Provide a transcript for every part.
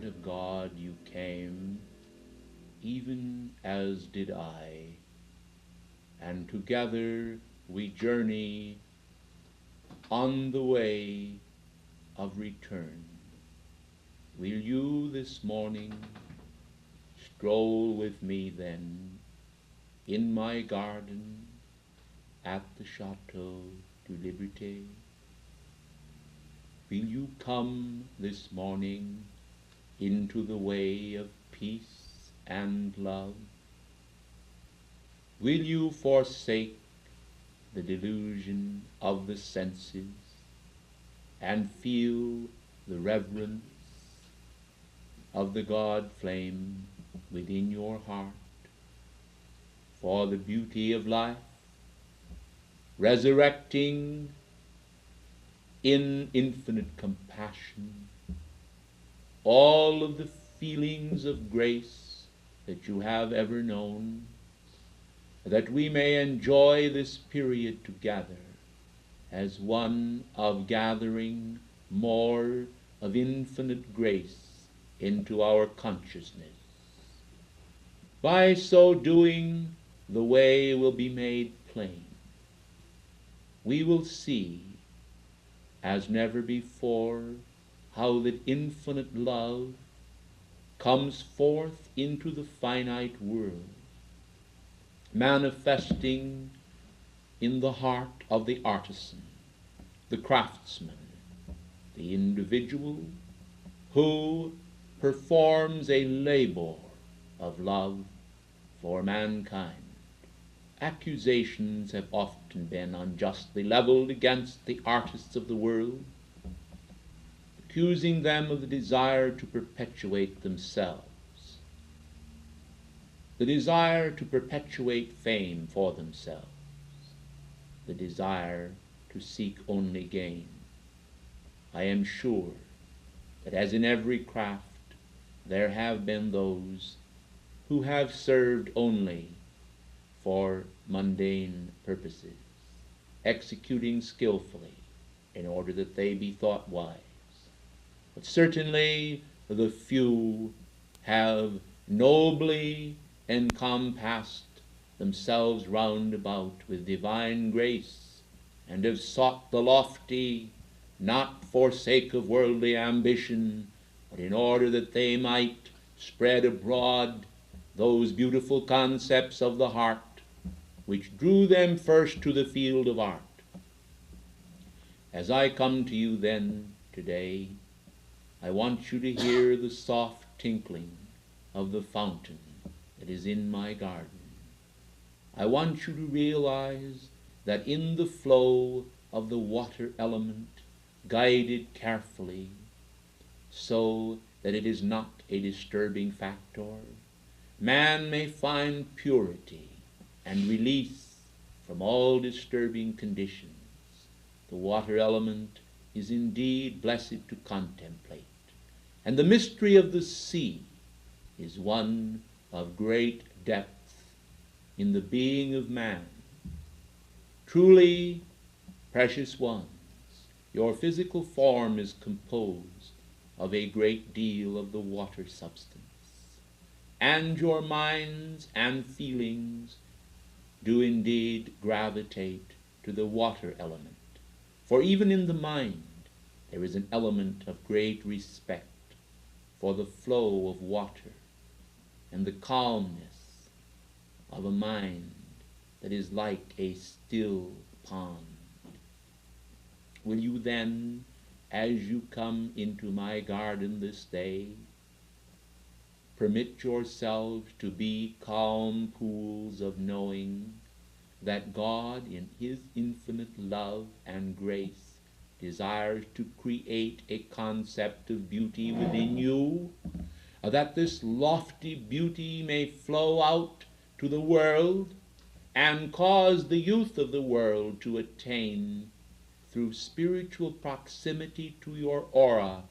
heart of God you came, even as did I, and together we journey on the way of return. Will you this morning stroll with me then in my garden at the Chateau de Liberté? Will you come this morning into the way of peace and love? Will you forsake the delusion of the senses and feel the reverence of the God flame within your heart for the beauty of life, resurrecting in infinite compassion all of the feelings of grace that you have ever known, that we may enjoy this period together as one of gathering more of infinite grace into our consciousness. By so doing, the way will be made plain. We will see, as never before, how that infinite love comes forth into the finite world, manifesting in the heart of the artisan, the craftsman, the individual who performs a labor of love for mankind. Accusations have often been unjustly leveled against the artists of the world, accusing them of the desire to perpetuate themselves, the desire to perpetuate fame for themselves, the desire to seek only gain. I am sure that as in every craft, there have been those who have served only for mundane purposes, executing skillfully in order that they be thought wise. But certainly the few have nobly encompassed themselves round about with divine grace, and have sought the lofty, not for sake of worldly ambition, but in order that they might spread abroad those beautiful concepts of the heart which drew them first to the field of art. As I come to you then today, I want you to hear the soft tinkling of the fountain that is in my garden. I want you to realize that in the flow of the water element, guided carefully, so that it is not a disturbing factor, man may find purity and release from all disturbing conditions. The water element is indeed blessed to contemplate, and the mystery of the sea is one of great depth in the being of man. Truly, precious ones, your physical form is composed of a great deal of the water substance, and your minds and feelings do indeed gravitate to the water element. For even in the mind there is an element of great respect for the flow of water and the calmness of a mind that is like a still pond. Will you then, as you come into my garden this day, permit yourselves to be calm pools of knowing that God, in his infinite love and grace, desires to create a concept of beauty within you, that this lofty beauty may flow out to the world and cause the youth of the world to attain, through spiritual proximity to your aura,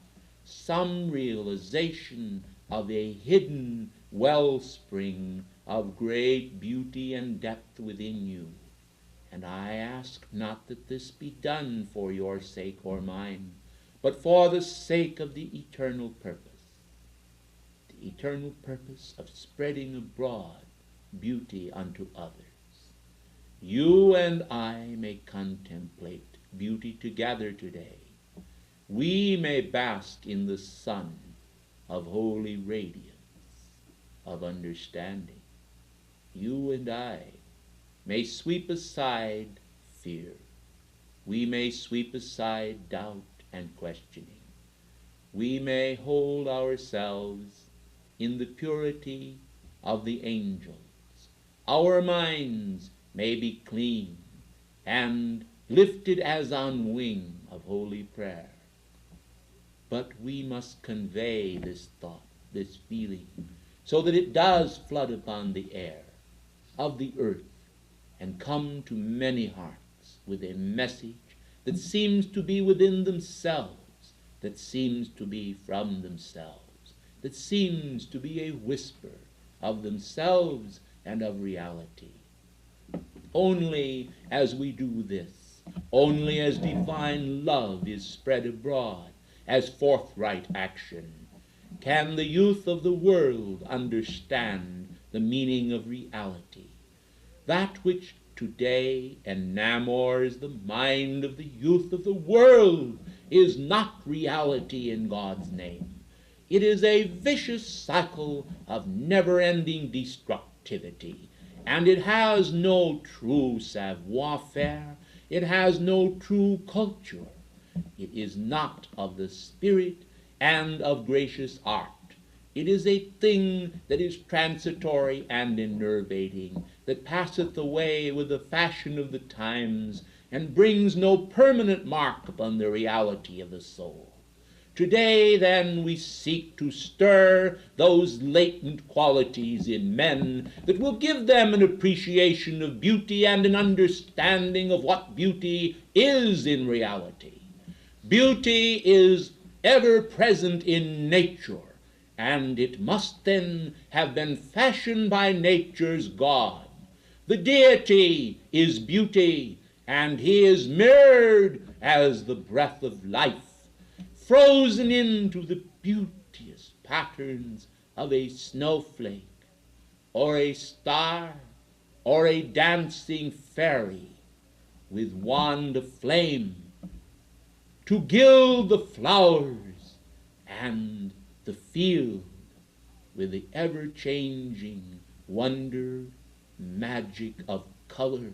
some realization of a hidden wellspring of great beauty and depth within you. And I ask not that this be done for your sake or mine, but for the sake of the eternal purpose. eternal purpose of spreading abroad beauty unto others. You and I may contemplate beauty together today. We may bask in the sun of holy radiance, of understanding. You and I may sweep aside fear. We may sweep aside doubt and questioning. We may hold ourselves in the purity of the angels. Our minds may be clean and lifted as on wing of holy prayer. But we must convey this thought, this feeling, so that it does flood upon the air of the earth and come to many hearts with a message that seems to be within themselves, that seems to be from themselves, that seems to be a whisper of themselves and of reality. Only as we do this, only as divine love is spread abroad, as forthright action, can the youth of the world understand the meaning of reality. That which today enamors the mind of the youth of the world is not reality in God's name. It is a vicious cycle of never-ending destructivity, and it has no true savoir-faire. It has no true culture. It is not of the spirit and of gracious art. It is a thing that is transitory and enervating, that passeth away with the fashion of the times, and brings no permanent mark upon the reality of the soul. Today, then, we seek to stir those latent qualities in men that will give them an appreciation of beauty and an understanding of what beauty is in reality. Beauty is ever present in nature, and it must then have been fashioned by nature's God. The deity is beauty, and he is mirrored as the breath of life, frozen into the beauteous patterns of a snowflake, or a star, or a dancing fairy with wand of flame, to gild the flowers and the field with the ever-changing wonder, magic of color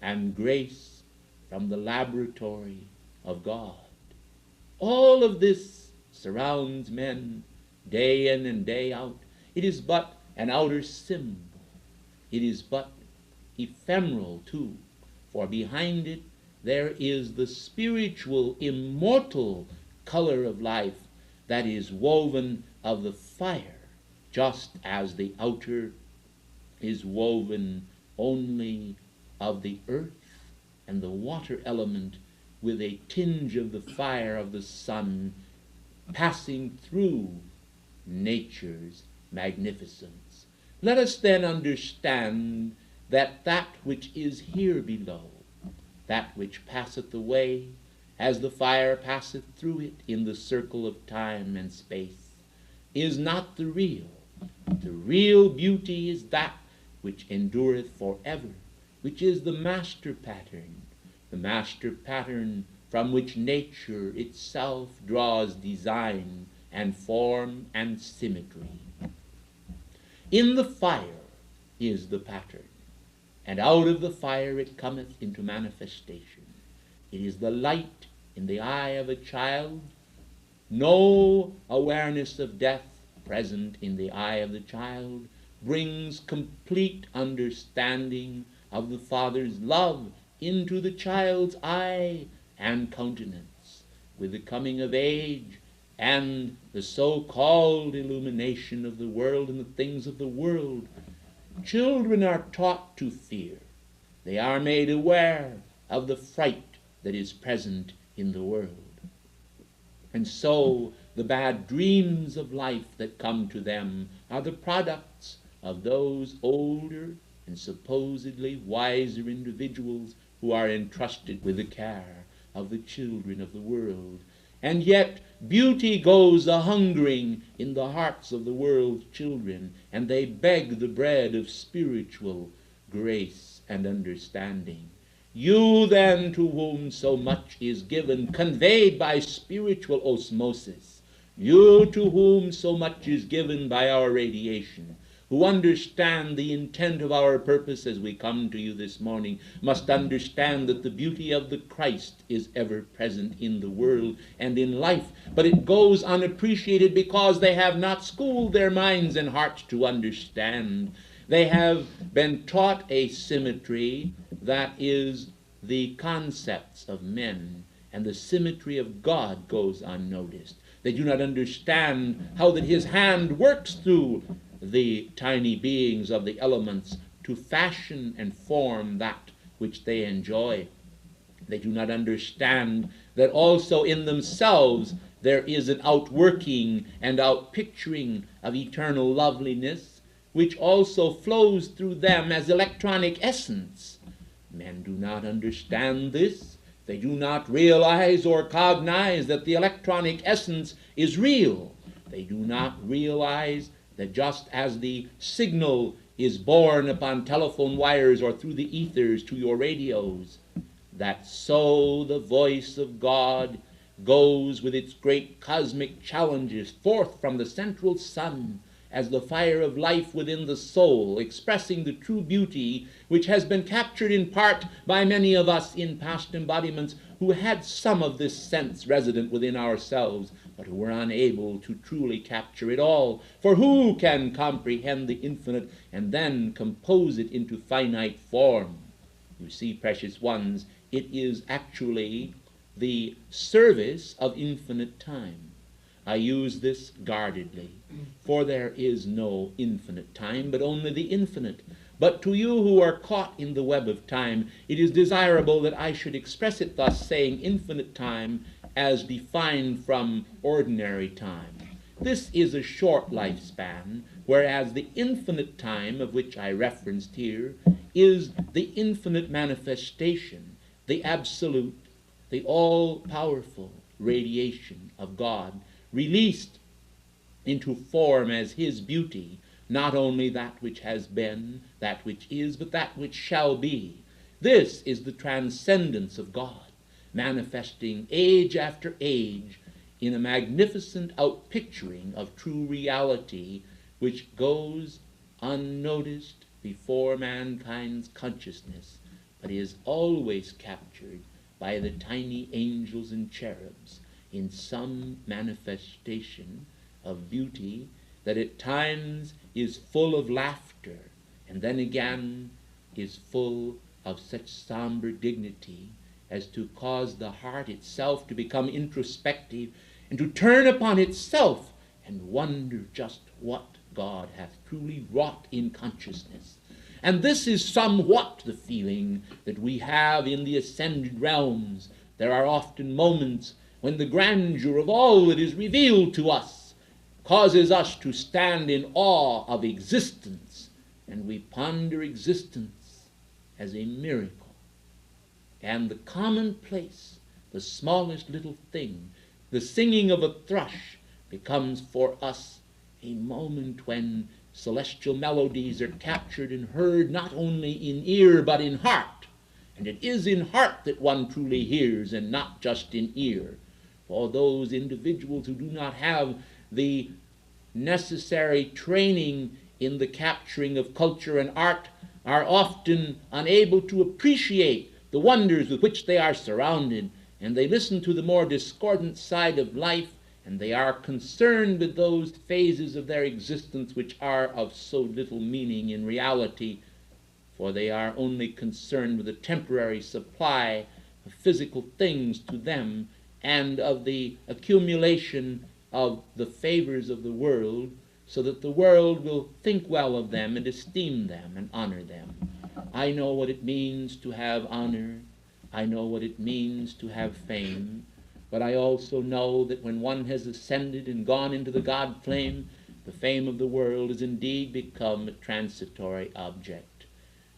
and grace from the laboratory of God. All of this surrounds men day in and day out. It is but an outer symbol. It is but ephemeral too, for behind it there is the spiritual, immortal color of life that is woven of the fire, just as the outer is woven only of the earth and the water element, with a tinge of the fire of the sun passing through nature's magnificence. Let us then understand that that which is here below, that which passeth away as the fire passeth through it in the circle of time and space, is not the real. The real beauty is that which endureth forever, which is the master pattern from which nature itself draws design and form and symmetry. In the fire is the pattern, and out of the fire it cometh into manifestation. It is the light in the eye of a child. No awareness of death present in the eye of the child brings complete understanding of the Father's love into the child's eye and countenance. With the coming of age and the so-called illumination of the world and the things of the world, children are taught to fear. They are made aware of the fright that is present in the world. And so the bad dreams of life that come to them are the products of those older and supposedly wiser individuals who are entrusted with the care of the children of the world. And yet beauty goes a-hungering in the hearts of the world's children, and they beg the bread of spiritual grace and understanding. You then, to whom so much is given, conveyed by spiritual osmosis, you to whom so much is given by our radiation, who understand the intent of our purpose as we come to you this morning, must understand that the beauty of the Christ is ever present in the world and in life, but it goes unappreciated because they have not schooled their minds and hearts to understand. They have been taught a symmetry that is the concepts of men, and the symmetry of God goes unnoticed. They do not understand how that his hand works through the tiny beings of the elements to fashion and form that which they enjoy. They do not understand that also in themselves there is an outworking and outpicturing of eternal loveliness, which also flows through them as electronic essence. Men do not understand this. They do not realize or cognize that the electronic essence is real. They do not realize that just as the signal is borne upon telephone wires or through the ethers to your radios, that so the voice of God goes with its great cosmic challenges forth from the central sun as the fire of life within the soul, expressing the true beauty which has been captured in part by many of us in past embodiments who had some of this sense resident within ourselves, but who were unable to truly capture it all. For who can comprehend the infinite and then compose it into finite form? You see, precious ones, it is actually the service of infinite time. I use this guardedly, for there is no infinite time, but only the infinite. But to you who are caught in the web of time, it is desirable that I should express it thus, saying infinite time as defined from ordinary time. This is a short lifespan, whereas the infinite time of which I referenced here is the infinite manifestation, the absolute, the all-powerful radiation of God, released into form as his beauty, not only that which has been, that which is, but that which shall be. This is the transcendence of God, manifesting age after age in a magnificent outpicturing of true reality, which goes unnoticed before mankind's consciousness, but is always captured by the tiny angels and cherubs in some manifestation of beauty that at times is full of laughter, and then again is full of such somber dignity as to cause the heart itself to become introspective and to turn upon itself and wonder just what God hath truly wrought in consciousness. And this is somewhat the feeling that we have in the ascended realms. There are often moments when the grandeur of all that is revealed to us causes us to stand in awe of existence, and we ponder existence as a miracle. And the commonplace, the smallest little thing, the singing of a thrush, becomes for us a moment when celestial melodies are captured and heard not only in ear but in heart. And it is in heart that one truly hears and not just in ear. For those individuals who do not have the necessary training in the capturing of culture and art are often unable to appreciate the wonders with which they are surrounded, and they listen to the more discordant side of life, and they are concerned with those phases of their existence which are of so little meaning in reality, for they are only concerned with a temporary supply of physical things to them and of the accumulation of the favors of the world, so that the world will think well of them and esteem them and honor them. I know what it means to have honor. I know what it means to have fame. But I also know that when one has ascended and gone into the God flame, the fame of the world has indeed become a transitory object,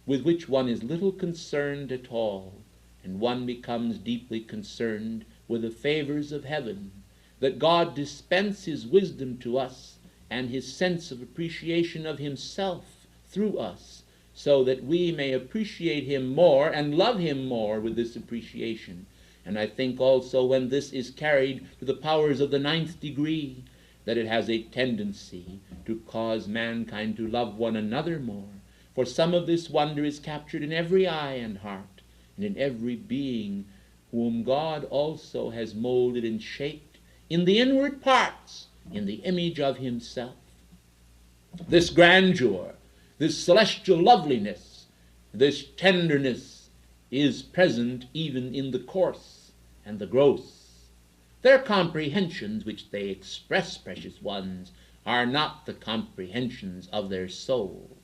with which one is little concerned at all, and one becomes deeply concerned with the favors of heaven, that God dispense his wisdom to us and his sense of appreciation of himself through us, so that we may appreciate him more and love him more with this appreciation. And I think also when this is carried to the powers of the 9th degree, that it has a tendency to cause mankind to love one another more. For some of this wonder is captured in every eye and heart, and in every being whom God also has molded and shaped in the inward parts, in the image of himself. This grandeur, this celestial loveliness, this tenderness is present even in the coarse and the gross. Their comprehensions which they express, precious ones, are not the comprehensions of their soul,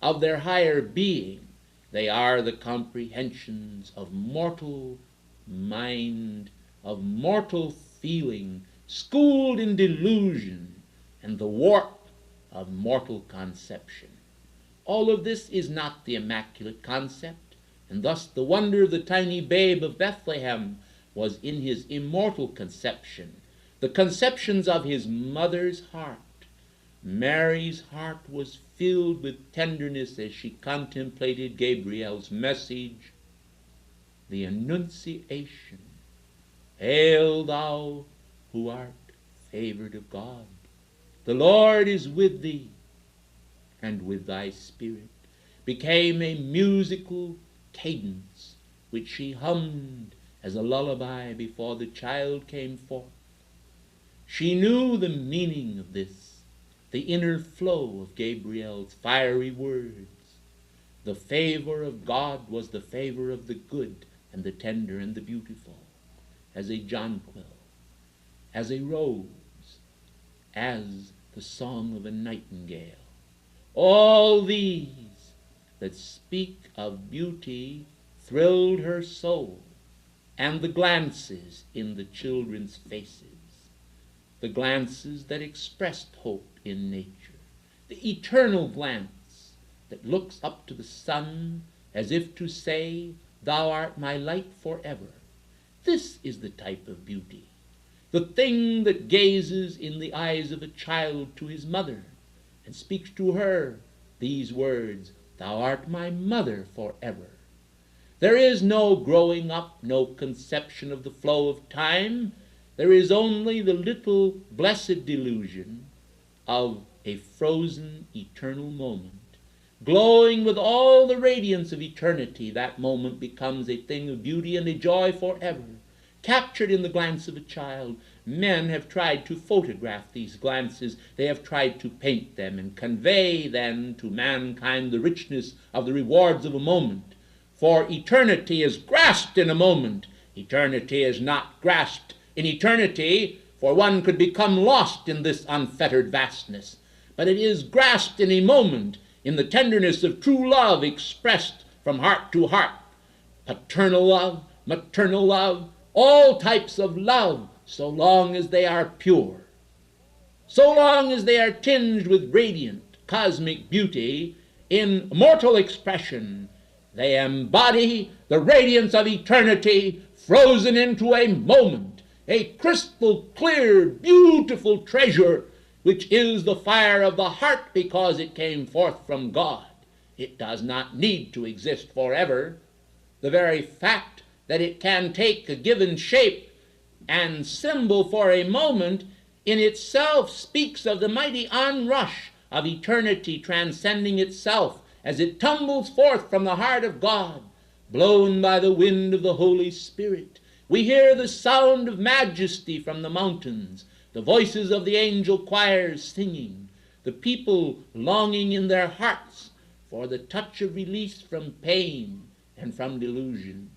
of their higher being. They are the comprehensions of mortal mind, of mortal feeling, schooled in delusion and the warp of mortal conception. All of this is not the immaculate concept, and thus the wonder of the tiny babe of Bethlehem was in his immortal conception, the conceptions of his mother's heart. Mary's heart was filled with tenderness as she contemplated Gabriel's message, the Annunciation. Hail thou who art favored of God. The Lord is with thee, and with thy spirit, became a musical cadence which she hummed as a lullaby before the child came forth. She knew the meaning of this, the inner flow of Gabriel's fiery words. The favor of God was the favor of the good and the tender and the beautiful, as a jonquil, as a rose, as the song of a nightingale. All these that speak of beauty thrilled her soul, and the glances in the children's faces, the glances that expressed hope in nature, the eternal glance that looks up to the sun as if to say, thou art my light forever. This is the type of beauty, the thing that gazes in the eyes of a child to his mother and speaks to her these words, thou art my mother forever. There is no growing up, no conception of the flow of time. There is only the little blessed delusion of a frozen eternal moment, glowing with all the radiance of eternity. That moment becomes a thing of beauty and a joy forever, captured in the glance of a child. Men have tried to photograph these glances. They have tried to paint them and convey then to mankind the richness of the rewards of a moment. For eternity is grasped in a moment. Eternity is not grasped in eternity, for one could become lost in this unfettered vastness. But it is grasped in a moment, in the tenderness of true love expressed from heart to heart. Paternal love, maternal love, all types of love, so long as they are pure, so long as they are tinged with radiant cosmic beauty in mortal expression, they embody the radiance of eternity frozen into a moment, a crystal clear, beautiful treasure, which is the fire of the heart because it came forth from God. It does not need to exist forever. The very fact that it can take a given shape and symbol for a moment in itself speaks of the mighty onrush of eternity transcending itself as it tumbles forth from the heart of God, blown by the wind of the Holy Spirit. We hear the sound of majesty from the mountains, the voices of the angel choirs singing, the people longing in their hearts for the touch of release from pain and from delusion.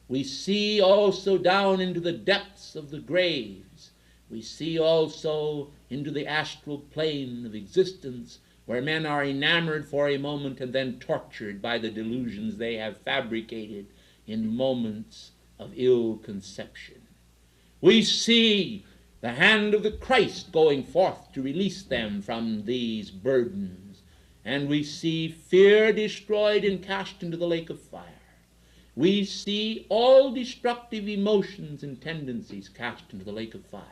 We see also down into the depths of the graves. We see also into the astral plane of existence, where men are enamored for a moment and then tortured by the delusions they have fabricated in moments of ill conception. We see the hand of the Christ going forth to release them from these burdens, and we see fear destroyed and cast into the lake of fire. We see all destructive emotions and tendencies cast into the lake of fire.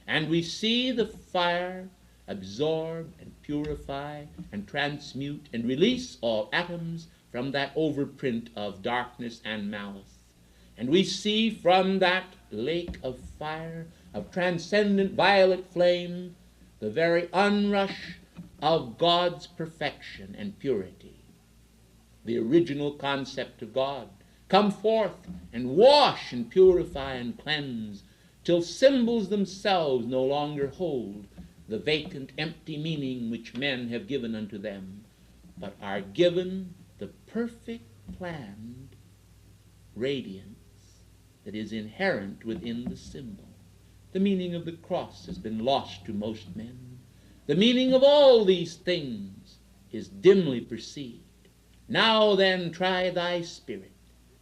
And we see the fire absorb and purify and transmute and release all atoms from that overprint of darkness and malice. And we see from that lake of fire, of transcendent violet flame, the very onrush of God's perfection and purity, the original concept of God, come forth and wash and purify and cleanse, till symbols themselves no longer hold the vacant, empty meaning which men have given unto them, but are given the perfect, planned radiance that is inherent within the symbol. The meaning of the cross has been lost to most men. The meaning of all these things is dimly perceived. Now then, try thy spirit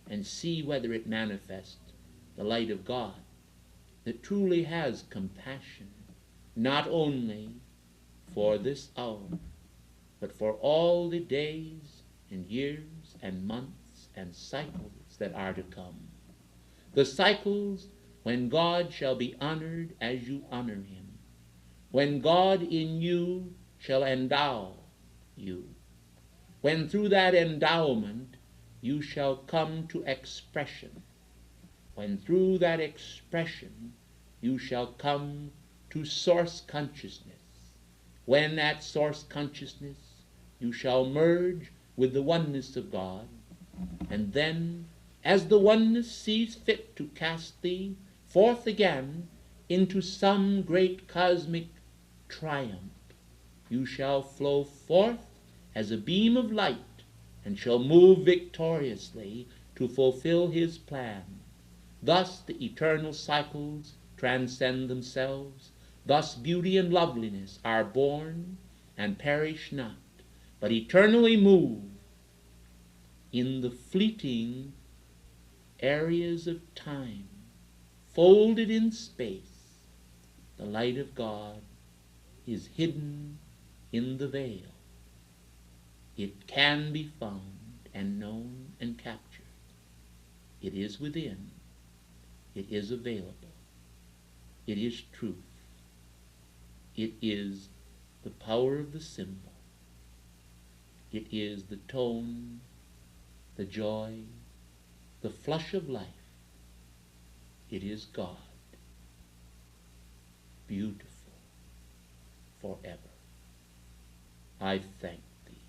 and see whether it manifests the light of God that truly has compassion, not only for this hour, but for all the days and years and months and cycles that are to come. The cycles when God shall be honored as you honor him, when God in you shall endow you, when through that endowment you shall come to expression, when through that expression you shall come to source consciousness, when at source consciousness you shall merge with the oneness of God, and then, as the oneness sees fit to cast thee forth again into some great cosmic triumph, you shall flow forth as a beam of light and shall move victoriously to fulfill his plan. Thus the eternal cycles transcend themselves. Thus beauty and loveliness are born and perish not, but eternally move in the fleeting areas of time, folded in space. The light of God is hidden in the veil. It can be found and known and captured. It is within. It is available. It is truth. It is the power of the symbol. It is the tone, the joy, the flush of life. It is God, beautiful forever. I thank thee.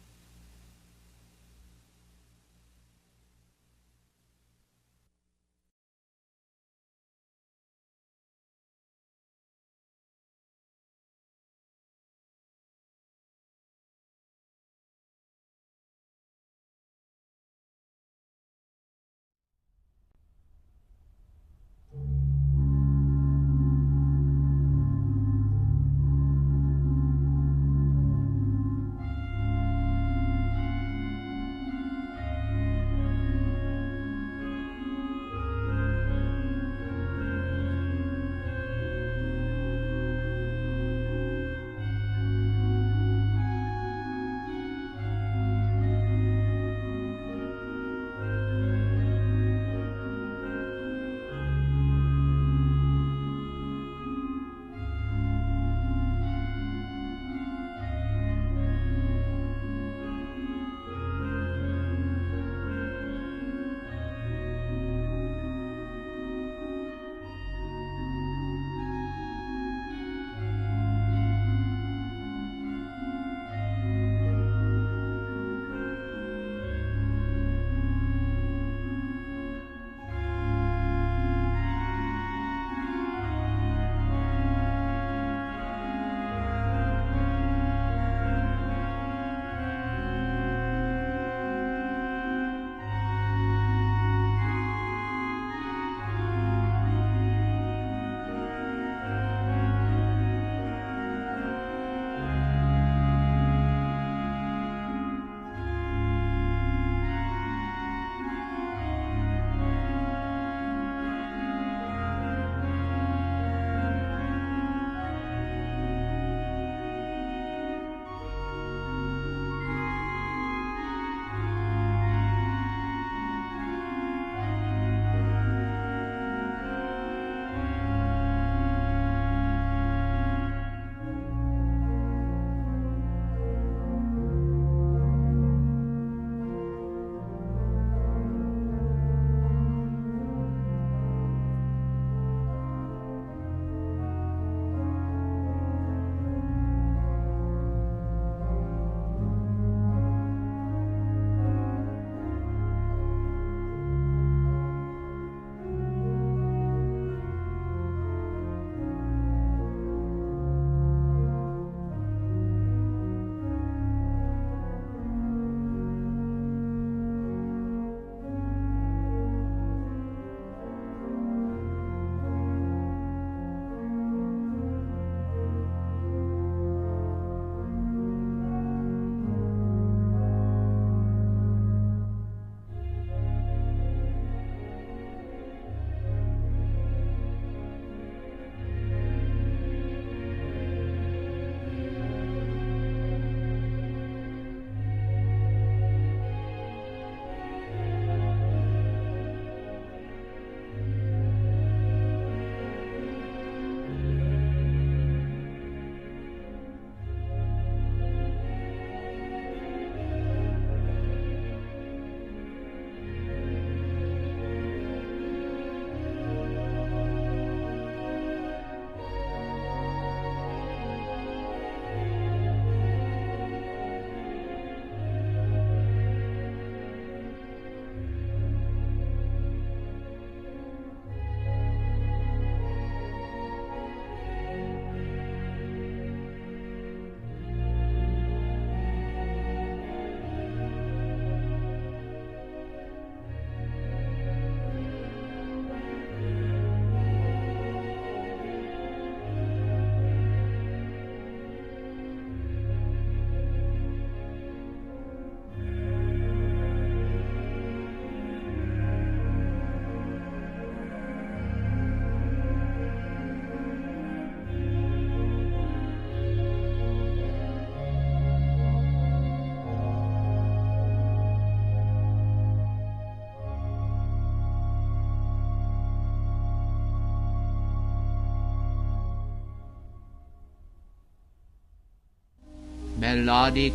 melodic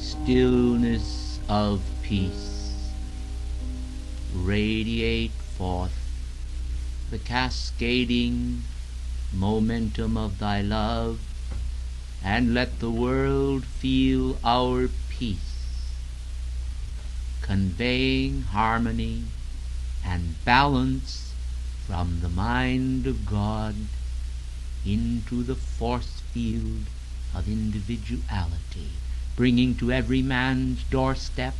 stillness of peace, radiate forth the cascading momentum of thy love, and let the world feel our peace, conveying harmony and balance from the mind of God into the force field of individuality, bringing to every man's doorstep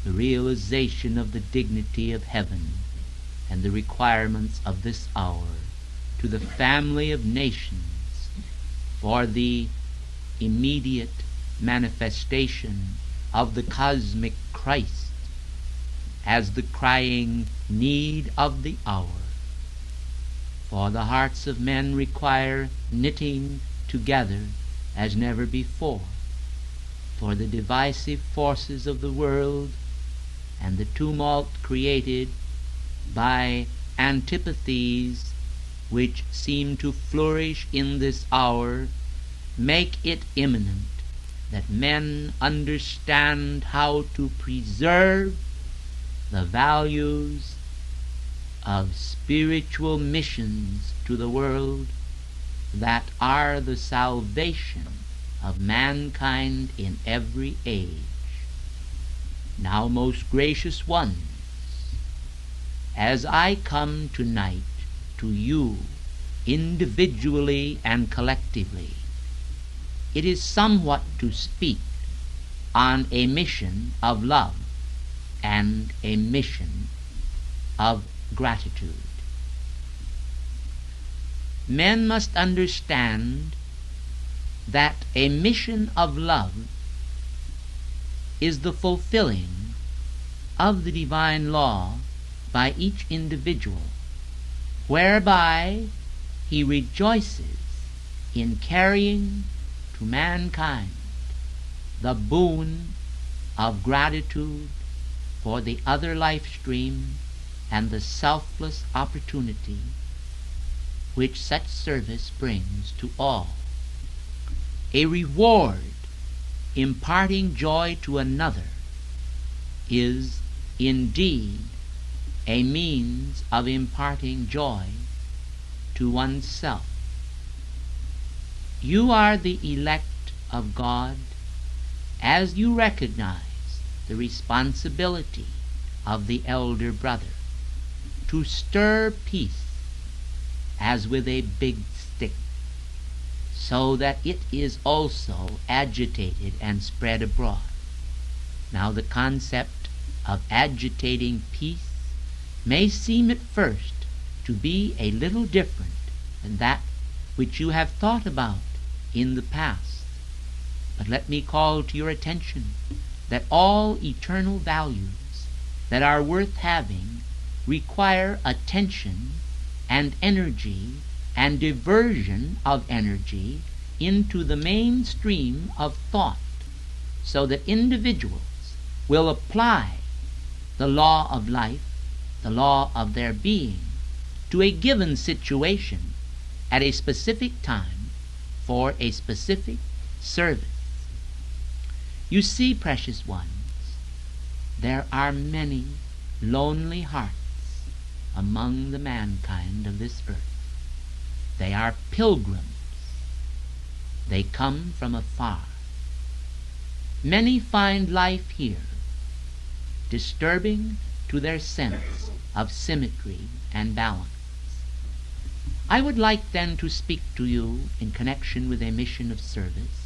the realization of the dignity of heaven and the requirements of this hour, to the family of nations for the immediate manifestation of the cosmic Christ as the crying need of the hour. For the hearts of men require knitting together as never before, for the divisive forces of the world and the tumult created by antipathies which seem to flourish in this hour make it imminent that men understand how to preserve the values of spiritual missions to the world that are the salvation of mankind in every age. Now, most gracious ones, as I come tonight to you individually and collectively, it is somewhat to speak on a mission of love and a mission of gratitude. Men must understand that a mission of love is the fulfilling of the divine law by each individual, whereby he rejoices in carrying to mankind the boon of gratitude for the other life stream and the selfless opportunity which such service brings to all. A reward imparting joy to another is indeed a means of imparting joy to oneself. You are the elect of God as you recognize the responsibility of the elder brother to stir peace as with a big stick, so that it is also agitated and spread abroad. Now, the concept of agitating peace may seem at first to be a little different than that which you have thought about in the past. But let me call to your attention that all eternal values that are worth having require attention and energy and diversion of energy into the main stream of thought, so that individuals will apply the law of life, the law of their being, to a given situation at a specific time for a specific service. You see, precious ones, there are many lonely hearts among the mankind of this earth. They are pilgrims. They come from afar. Many find life here disturbing to their sense of symmetry and balance. I would like then to speak to you in connection with a mission of service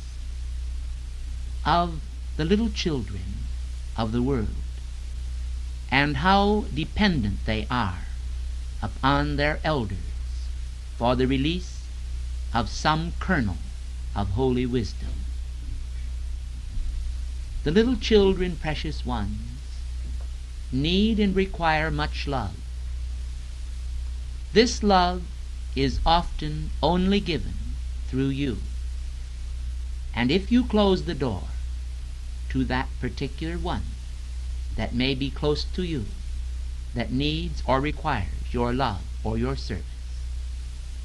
of the little children of the world, and how dependent they are upon their elders for the release of some kernel of holy wisdom. The little children, precious ones, need and require much love. This love is often only given through you. And if you close the door to that particular one that may be close to you, that needs or requires your love or your service,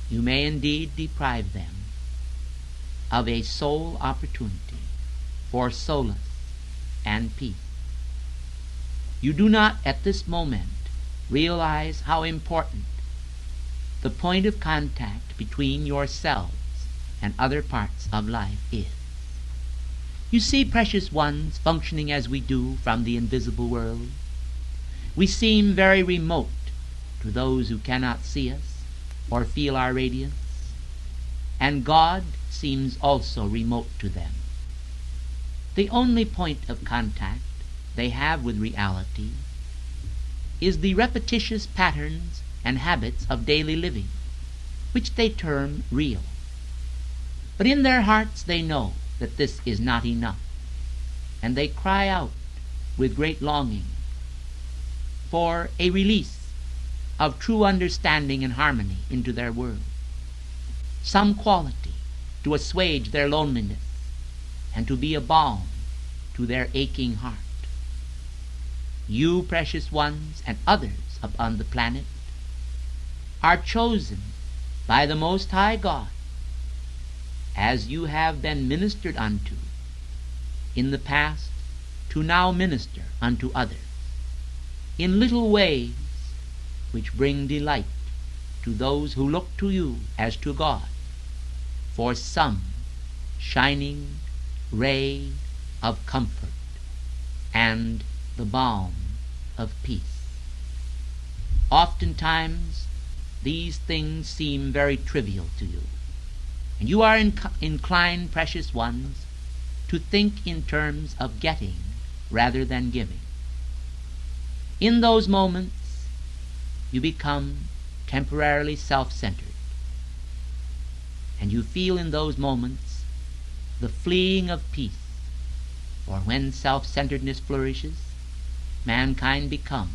you may indeed deprive them of a sole opportunity for solace and peace. You do not at this moment realize how important the point of contact between yourselves and other parts of life is. You see, precious ones, functioning as we do from the invisible world, we seem very remote to those who cannot see us or feel our radiance, and God seems also remote to them. The only point of contact they have with reality is the repetitious patterns and habits of daily living, which they term real. But in their hearts they know that this is not enough, and they cry out with great longing for a release of true understanding and harmony into their world, some quality to assuage their loneliness and to be a balm to their aching heart. You, precious ones, and others upon the planet are chosen by the Most High God, as you have been ministered unto in the past, to now minister unto others in little ways which bring delight to those who look to you as to God for some shining ray of comfort and the balm of peace. Oftentimes these things seem very trivial to you, and you are inclined, precious ones, to think in terms of getting rather than giving. In those moments you become temporarily self-centered, and you feel in those moments the fleeing of peace, for when self-centeredness flourishes, mankind become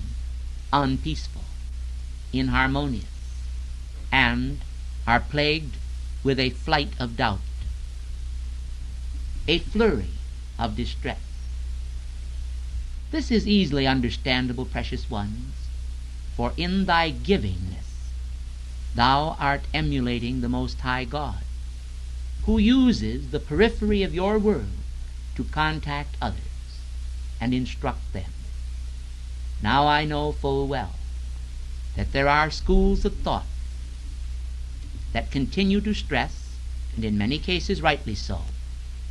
unpeaceful, inharmonious, and are plagued with a flight of doubt, a flurry of distress. This is easily understandable, precious ones, for in thy givingness thou art emulating the Most High God, who uses the periphery of your world to contact others and instruct them. Now I know full well that there are schools of thought that continue to stress, and in many cases rightly so,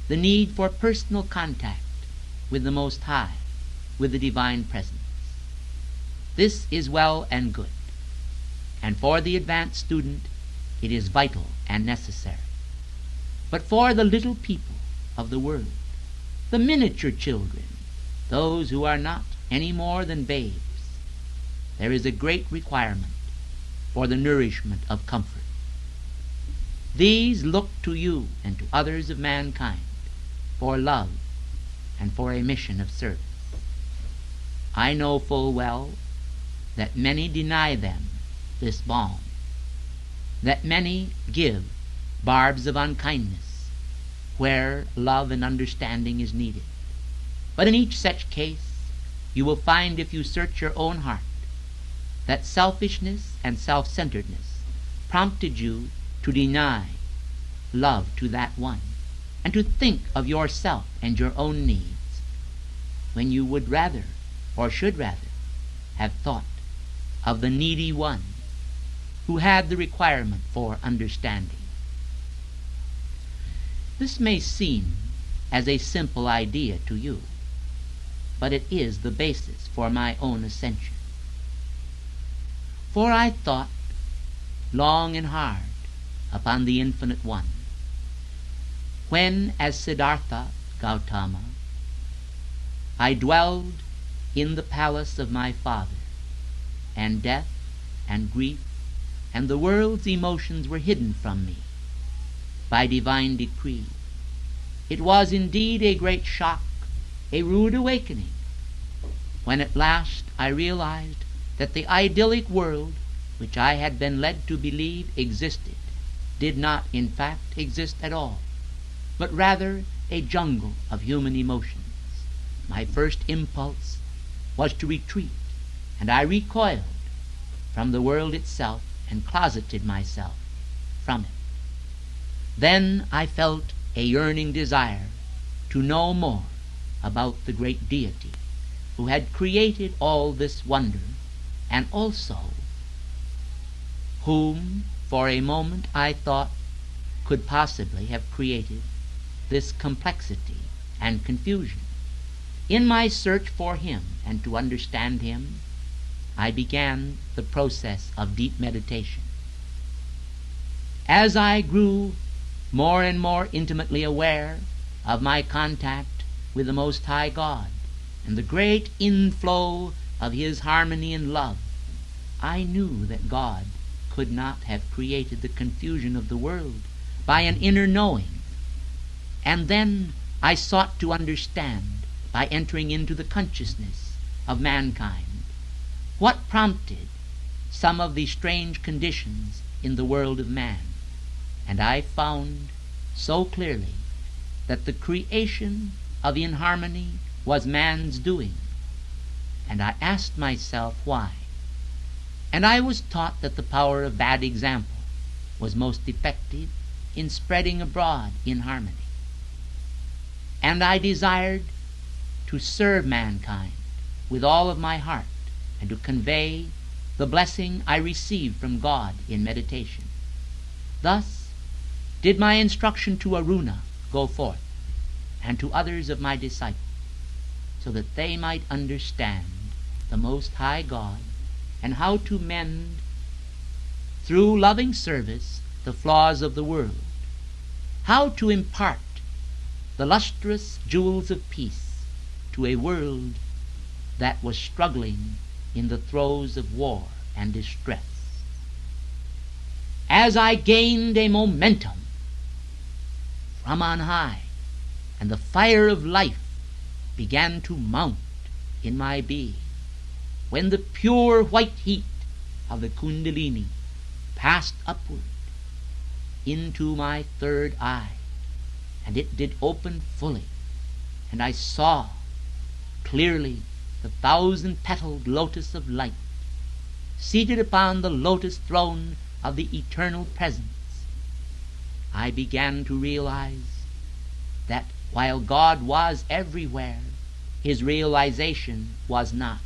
the need for personal contact with the Most High, with the Divine Presence. This is well and good, and for the advanced student it is vital and necessary. But for the little people of the world, the miniature children, those who are not any more than babes, there is a great requirement for the nourishment of comfort. These look to you and to others of mankind for love and for a mission of service. I know full well that many deny them this balm, that many give barbs of unkindness where love and understanding is needed. But in each such case, you will find, if you search your own heart, that selfishness and self-centeredness prompted you to deny love to that one, and to think of yourself and your own needs, when you would rather, or should rather, have thought of the needy one who had the requirement for understanding. This may seem as a simple idea to you, but it is the basis for my own ascension. For I thought long and hard upon the Infinite One, when, as Siddhartha Gautama, I dwelled in the palace of my father, and death and grief and the world's emotions were hidden from me by divine decree. It was indeed a great shock, a rude awakening, when at last I realized that the idyllic world which I had been led to believe existed did not in fact exist at all, but rather a jungle of human emotions. My first impulse was to retreat, and I recoiled from the world itself and closeted myself from it. Then I felt a yearning desire to know more about the great deity who had created all this wonder, and also whom for a moment I thought could possibly have created this complexity and confusion. In my search for him and to understand him, I began the process of deep meditation. As I grew more and more intimately aware of my contact with the Most High God and the great inflow of his harmony and love, I knew that God could not have created the confusion of the world by an inner knowing. And then I sought to understand, by entering into the consciousness of mankind, what prompted some of the strange conditions in the world of man. And I found so clearly that the creation of inharmony was man's doing. And I asked myself why. And I was taught that the power of bad example was most effective in spreading abroad inharmony. And I desired to serve mankind with all of my heart and to convey the blessing I received from God in meditation. Thus did my instruction to Aruna go forth, and to others of my disciples, so that they might understand the Most High God and how to mend, through loving service, the flaws of the world, how to impart the lustrous jewels of peace to a world that was struggling in the throes of war and distress. As I gained a momentum from on high, and the fire of life began to mount in my being, when the pure white heat of the Kundalini passed upward into my third eye, and it did open fully, and I saw clearly the 1,000-petaled lotus of light, seated upon the lotus throne of the eternal presence. I began to realize that while God was everywhere, his realization was not.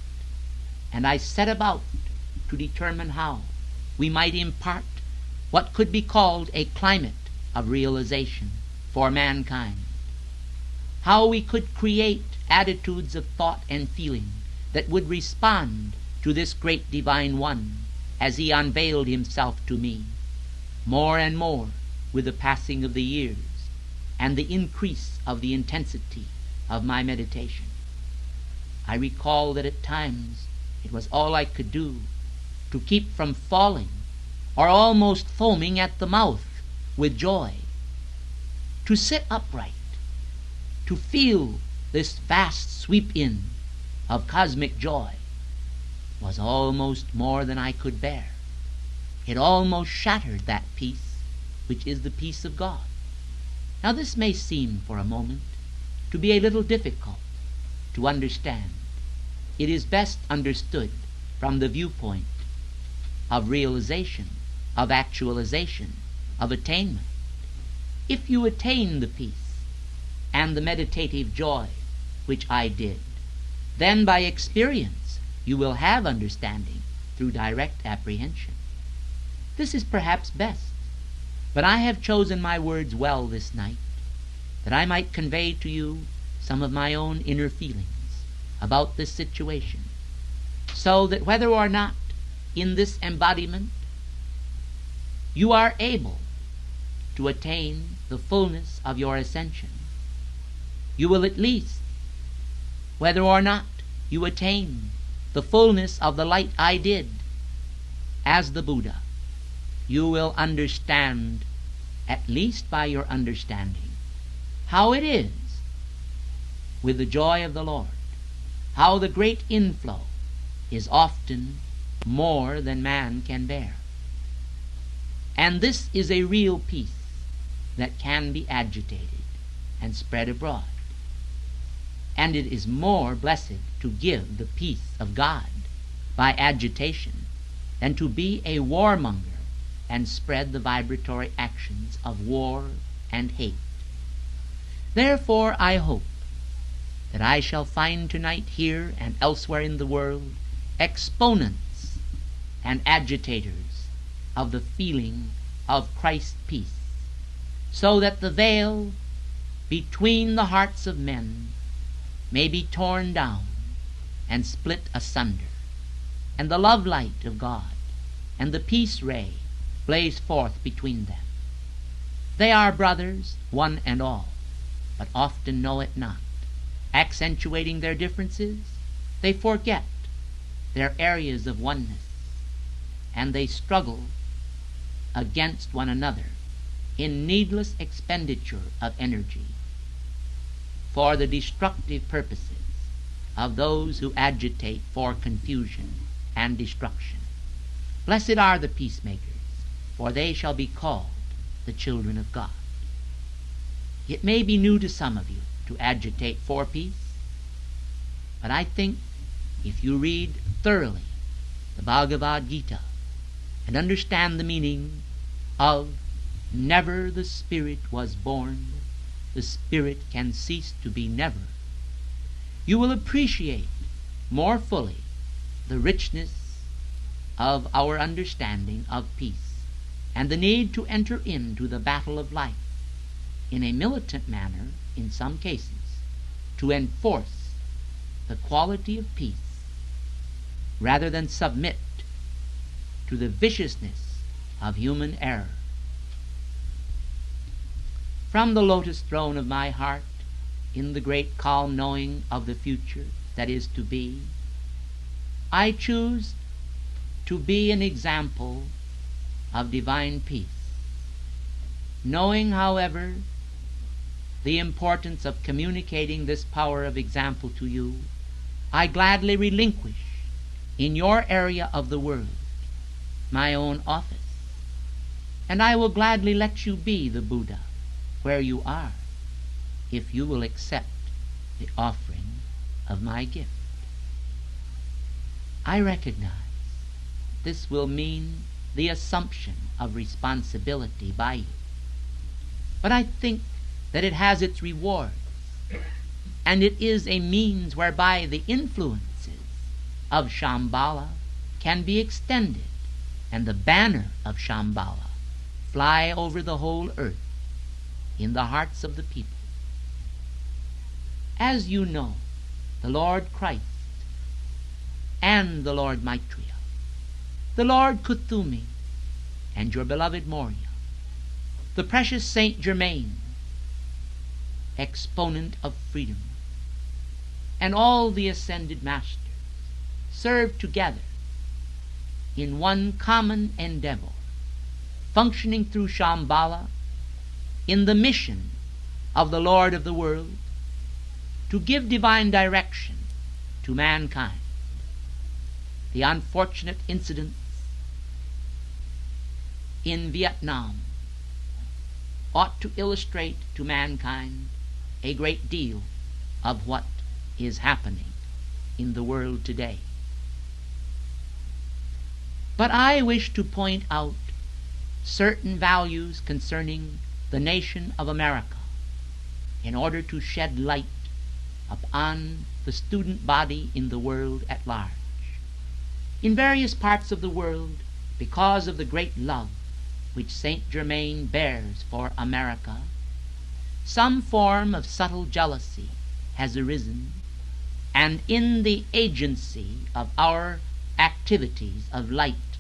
And I set about to determine how we might impart what could be called a climate of realization for mankind. How we could create attitudes of thought and feeling that would respond to this great divine one as he unveiled himself to me more and more with the passing of the years and the increase of the intensity of my meditation. I recall that at times it was all I could do to keep from falling or almost foaming at the mouth with joy. To sit upright, to feel this vast sweep-in of cosmic joy, was almost more than I could bear. It almost shattered that peace which is the peace of God. Now this may seem for a moment to be a little difficult to understand. It is best understood from the viewpoint of realization, of actualization, of attainment. If you attain the peace and the meditative joy which I did, then by experience you will have understanding through direct apprehension. This is perhaps best, but I have chosen my words well this night, that I might convey to you some of my own inner feelings about this situation, so that whether or not in this embodiment you are able to attain the fullness of your ascension, you will at least, whether or not you attain the fullness of the light I did as the Buddha, you will understand, at least by your understanding, how it is with the joy of the Lord, how the great inflow is often more than man can bear. And this is a real peace that can be agitated and spread abroad. And it is more blessed to give the peace of God by agitation than to be a warmonger and spread the vibratory actions of war and hate. Therefore I hope that I shall find tonight here and elsewhere in the world exponents and agitators of the feeling of Christ's peace, so that the veil between the hearts of men may be torn down and split asunder, and the love light of God and the peace ray blaze forth between them. They are brothers, one and all, but often know it not. Accentuating their differences, they forget their areas of oneness, and they struggle against one another in needless expenditure of energy for the destructive purposes of those who agitate for confusion and destruction. Blessed are the peacemakers, for they shall be called the children of God. It may be new to some of you to agitate for peace, but I think if you read thoroughly the Bhagavad Gita and understand the meaning of never the spirit was born, the spirit can cease to be never, you will appreciate more fully the richness of our understanding of peace and the need to enter into the battle of life in a militant manner in some cases to enforce the quality of peace rather than submit to the viciousness of human error. From the lotus throne of my heart, in the great calm knowing of the future that is to be, I choose to be an example of divine peace. Knowing, however, the importance of communicating this power of example to you, I gladly relinquish in your area of the world my own office, and I will gladly let you be the Buddha where you are, if you will accept the offering of my gift. I recognize this will mean the assumption of responsibility by you, but I think that it has its rewards, and it is a means whereby the influences of Shambhala can be extended, and the banner of Shambhala fly over the whole earth in the hearts of the people. As you know, the Lord Christ and the Lord Maitreya, the Lord Kuthumi, and your beloved Moria, the precious Saint Germain, exponent of freedom, and all the ascended masters serve together in one common endeavor, functioning through Shambhala in the mission of the Lord of the world to give divine direction to mankind. The unfortunate incidents in Vietnam ought to illustrate to mankind a great deal of what is happening in the world today. But I wish to point out certain values concerning the nation of America in order to shed light upon the student body in the world at large. In various parts of the world, because of the great love which Saint Germain bears for America, some form of subtle jealousy has arisen, and in the agency of our activities of light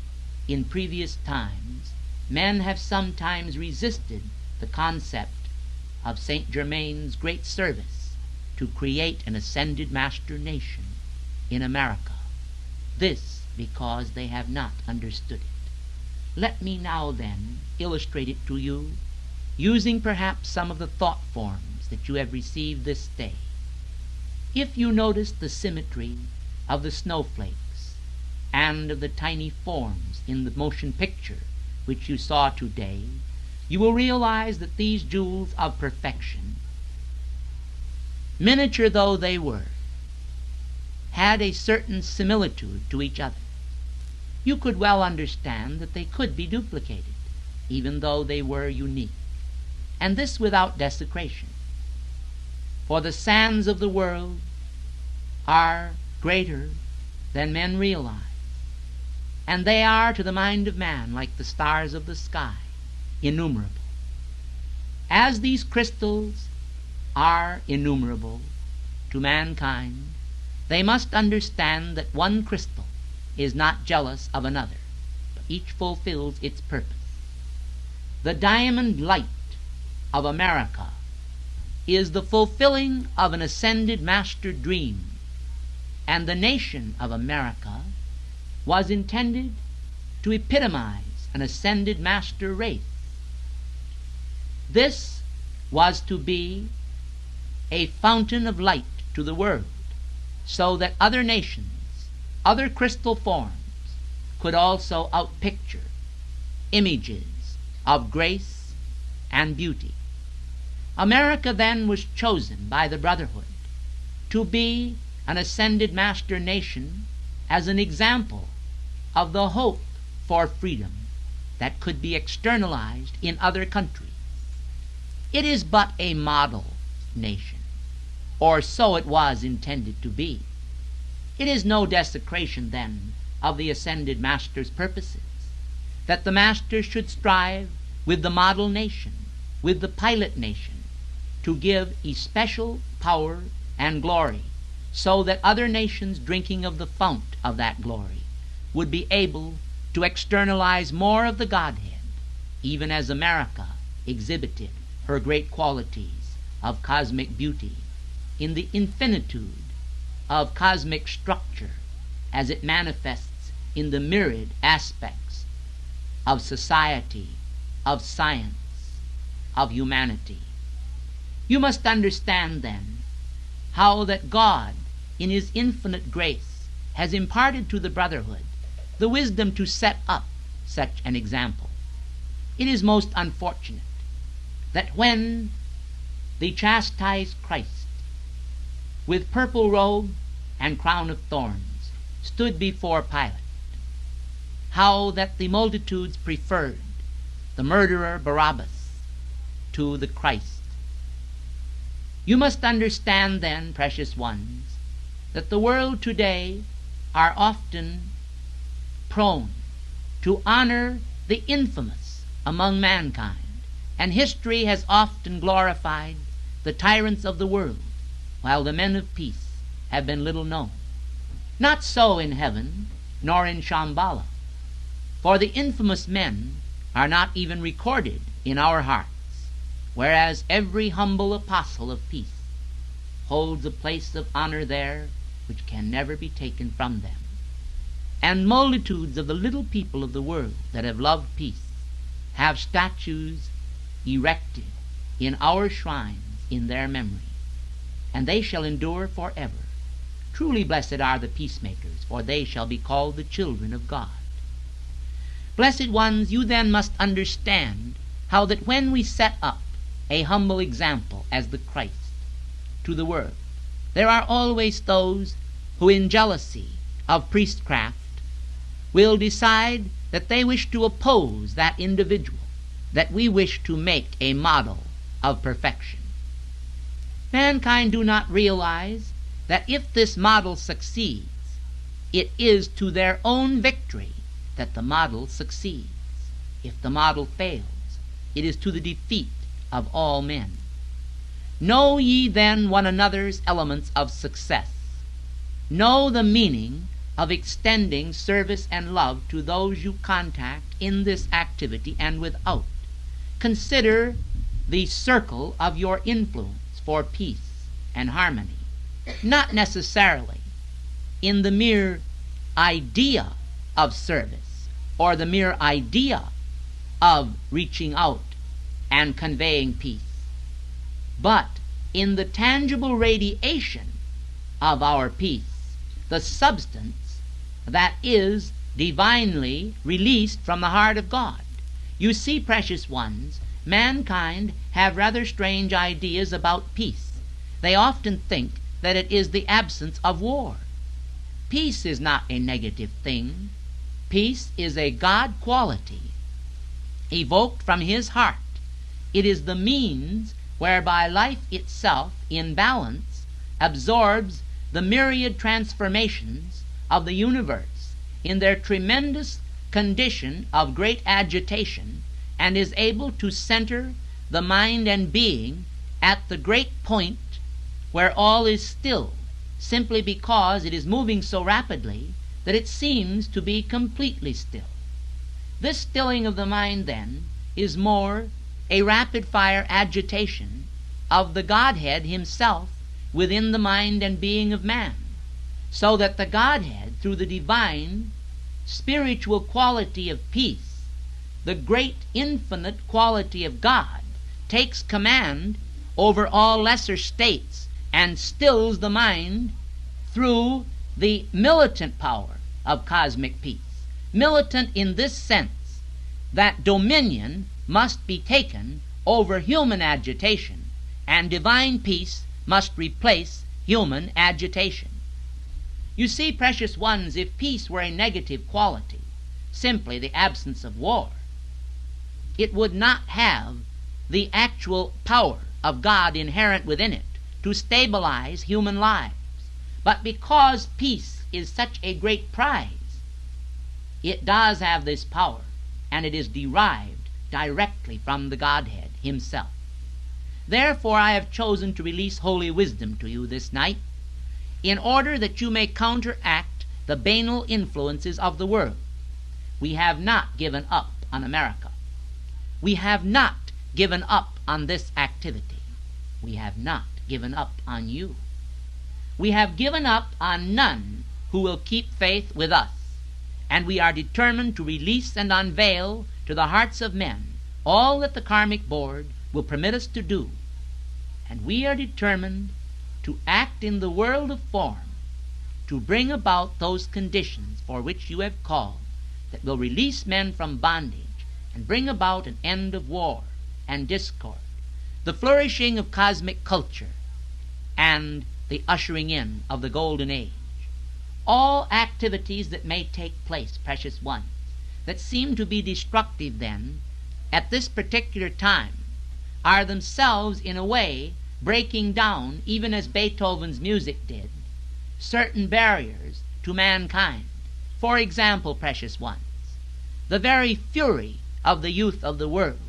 in previous times, men have sometimes resisted the concept of Saint Germain's great service to create an ascended master nation in America. This because they have not understood it. Let me now then illustrate it to you, using perhaps some of the thought forms that you have received this day. If you notice the symmetry of the snowflakes and of the tiny forms in the motion picture which you saw today, you will realize that these jewels of perfection, miniature though they were, had a certain similitude to each other. You could well understand that they could be duplicated, even though they were unique, and this without desecration. for the sands of the world are greater than men realize, and they are to the mind of man like the stars of the sky, innumerable. As these crystals are innumerable to mankind, they must understand that one crystal is not jealous of another, but each fulfills its purpose. The diamond light of America is the fulfilling of an ascended master dream, and the nation of America was intended to epitomize an ascended master race. This was to be a fountain of light to the world, so that other nations, other crystal forms, could also outpicture images of grace and beauty. America then was chosen by the Brotherhood to be an ascended master nation as an example of the hope for freedom that could be externalized in other countries. It is but a model nation, or so it was intended to be. It is no desecration, then, of the ascended master's purposes, that the master should strive with the model nation, with the pilot nation, to give especial power and glory, so that other nations drinking of the fount of that glory would be able to externalize more of the Godhead, even as America exhibited her great qualities of cosmic beauty in the infinitude of cosmic structure as it manifests in the myriad aspects of society, of science, of humanity. You must understand, then, how that God, in His infinite grace, has imparted to the Brotherhood the wisdom to set up such an example. It is most unfortunate that when the chastised Christ, with purple robe and crown of thorns, stood before Pilate, how that the multitudes preferred the murderer Barabbas to the Christ. You must understand then, precious ones, that the world today are often prone to honor the infamous among mankind, and history has often glorified the tyrants of the world, while the men of peace have been little known. Not so in heaven, nor in Shambhala, for the infamous men are not even recorded in our hearts, whereas every humble apostle of peace holds a place of honor there which can never be taken from them. And multitudes of the little people of the world that have loved peace have statues erected in our shrines in their memory, and they shall endure forever. Truly blessed are the peacemakers, for they shall be called the children of God. Blessed ones, you then must understand how that when we set up a humble example as the Christ to the world, there are always those who in jealousy of priestcraft will decide that they wish to oppose that individual that we wish to make a model of perfection. Mankind do not realize that if this model succeeds, it is to their own victory that the model succeeds. If the model fails, it is to the defeat of all men. Know ye then one another's elements of success. Know the meaning of extending service and love to those you contact in this activity and without. Consider the circle of your influence for peace and harmony, not necessarily in the mere idea of service or the mere idea of reaching out and conveying peace, but in the tangible radiation of our peace, the substance that is divinely released from the heart of God. You see, precious ones, mankind have rather strange ideas about peace. They often think that it is the absence of war. Peace is not a negative thing. Peace is a God quality evoked from His heart. It is the means whereby life itself, in balance, absorbs the myriad transformations of the universe in their tremendous condition of great agitation, and is able to center the mind and being at the great point where all is still, simply because it is moving so rapidly that it seems to be completely still. This stilling of the mind, then, is more a rapid-fire agitation of the Godhead himself within the mind and being of man, so that the Godhead, through the divine spiritual quality of peace, the great infinite quality of God, takes command over all lesser states and stills the mind through the militant power of cosmic peace. Militant in this sense, that dominion must be taken over human agitation, and divine peace must replace human agitation. You see, precious ones, if peace were a negative quality, simply the absence of war, it would not have the actual power of God inherent within it to stabilize human lives. But because peace is such a great prize, it does have this power, and it is derived directly from the Godhead himself. Therefore I have chosen to release holy wisdom to you this night, in order that you may counteract the banal influences of the world. We have not given up on America. We have not given up on this activity. We have not given up on you. We have given up on none who will keep faith with us, and we are determined to release and unveil to the hearts of men all that the Karmic Board will permit us to do. And we are determined to act in the world of form, to bring about those conditions for which you have called, that will release men from bondage and bring about an end of war and discord, the flourishing of cosmic culture, and the ushering in of the golden age. All activities that may take place, precious ones, that seem to be destructive then, at this particular time, are themselves in a way breaking down, even as Beethoven's music did, certain barriers to mankind. For example, precious ones, the very fury of the youth of the world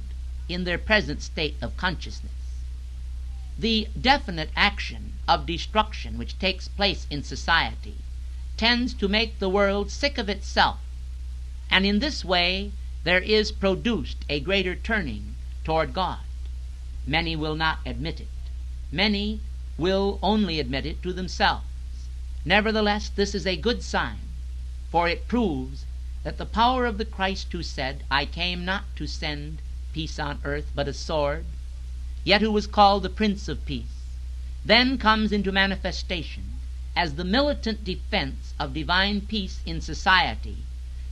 in their present state of consciousness, the definite action of destruction which takes place in society, tends to make the world sick of itself, and in this way there is produced a greater turning toward God. Many will not admit it. Many will only admit it to themselves. Nevertheless, this is a good sign, for it proves that the power of the Christ who said, I came not to send peace on earth, but a sword, yet who was called the Prince of Peace, then comes into manifestation as the militant defense of divine peace in society,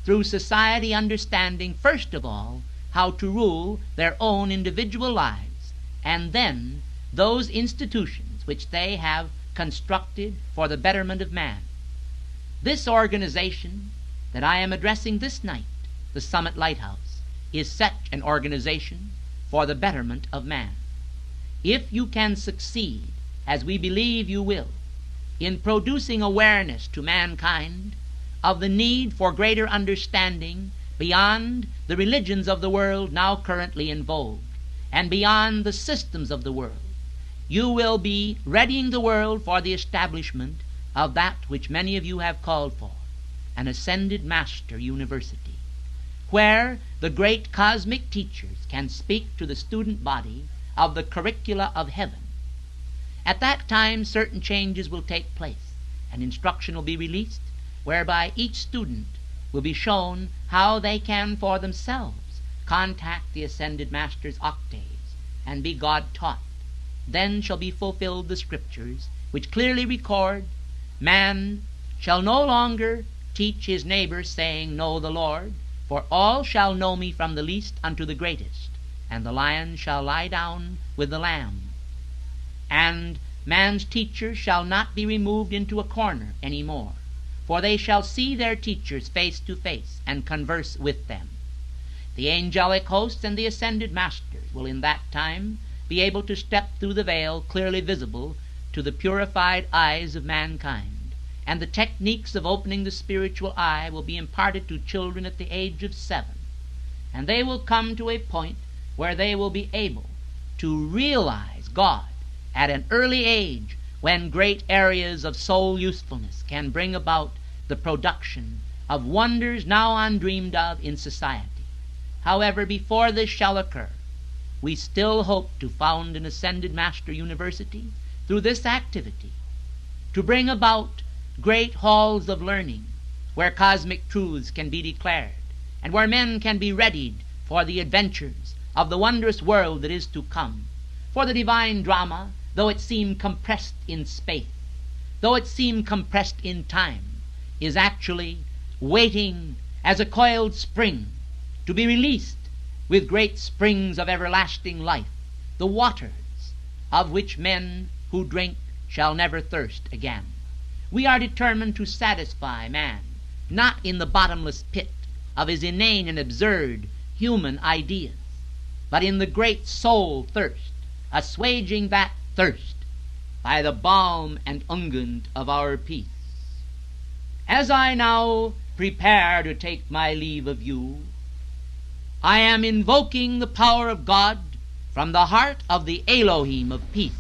through society understanding, first of all, how to rule their own individual lives, and then those institutions which they have constructed for the betterment of man. This organization that I am addressing this night, the Summit Lighthouse, is such an organization for the betterment of man. If you can succeed, as we believe you will, in producing awareness to mankind of the need for greater understanding beyond the religions of the world now currently in vogue, and beyond the systems of the world, you will be readying the world for the establishment of that which many of you have called for, an ascended master university, where the great cosmic teachers can speak to the student body of the curricula of heaven. At that time, certain changes will take place, and instruction will be released, whereby each student will be shown how they can for themselves contact the ascended master's octaves and be God-taught. Then shall be fulfilled the scriptures which clearly record, man shall no longer teach his neighbor, saying, Know the Lord, for all shall know me from the least unto the greatest, and the lion shall lie down with the lamb. And man's teachers shall not be removed into a corner any more, for they shall see their teachers face to face and converse with them. The angelic hosts and the ascended masters will in that time be able to step through the veil clearly visible to the purified eyes of mankind, and the techniques of opening the spiritual eye will be imparted to children at the age of 7, and they will come to a point where they will be able to realize God at an early age, when great areas of soul usefulness can bring about the production of wonders now undreamed of in society. However, before this shall occur, we still hope to found an Ascended Master University through this activity, to bring about great halls of learning where cosmic truths can be declared, and where men can be readied for the adventures of the wondrous world that is to come. For the divine drama, though it seem compressed in space, though it seem compressed in time, is actually waiting as a coiled spring to be released with great springs of everlasting life, the waters of which men who drink shall never thirst again. We are determined to satisfy man, not in the bottomless pit of his inane and absurd human ideas, but in the great soul thirst, assuaging that thirst by the balm and unguent of our peace. As I now prepare to take my leave of you, I am invoking the power of God from the heart of the Elohim of peace.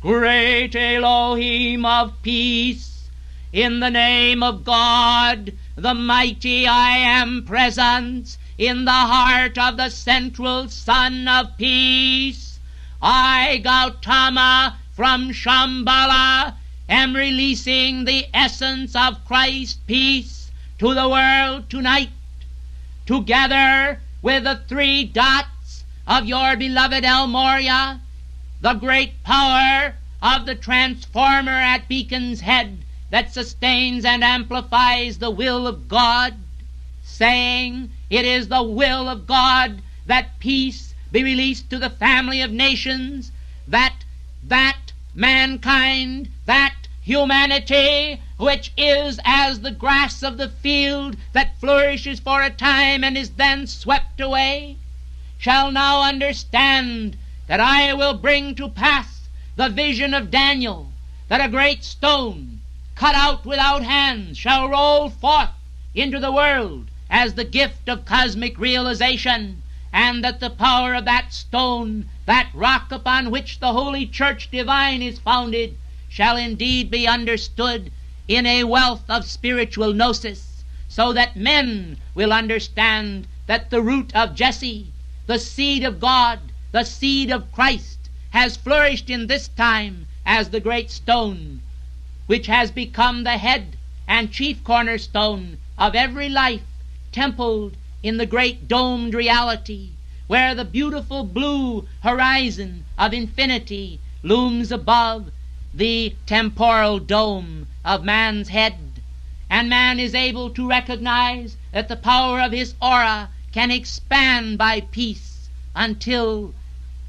Great Elohim of peace, in the name of God, the mighty I Am Presence, in the heart of the central Sun of peace, I, Gautama, from Shambhala, am releasing the essence of Christ's peace to the world tonight, together with the 3 dots of your beloved El Morya, the great power of the transformer at Beacon's Head that sustains and amplifies the will of God, saying it is the will of God that peace be released to the family of nations, that mankind, that humanity, which is as the grass of the field that flourishes for a time and is then swept away, shall now understand that I will bring to pass the vision of Daniel, that a great stone cut out without hands shall roll forth into the world as the gift of cosmic realization, and that the power of that stone, that rock upon which the Holy Church divine is founded, shall indeed be understood in a wealth of spiritual gnosis, so that men will understand that the root of Jesse, the seed of God, the seed of Christ, has flourished in this time as the great stone, which has become the head and chief cornerstone of every life, templed in the great domed reality, where the beautiful blue horizon of infinity looms above the temporal dome of man's head, and man is able to recognize that the power of his aura can expand by peace until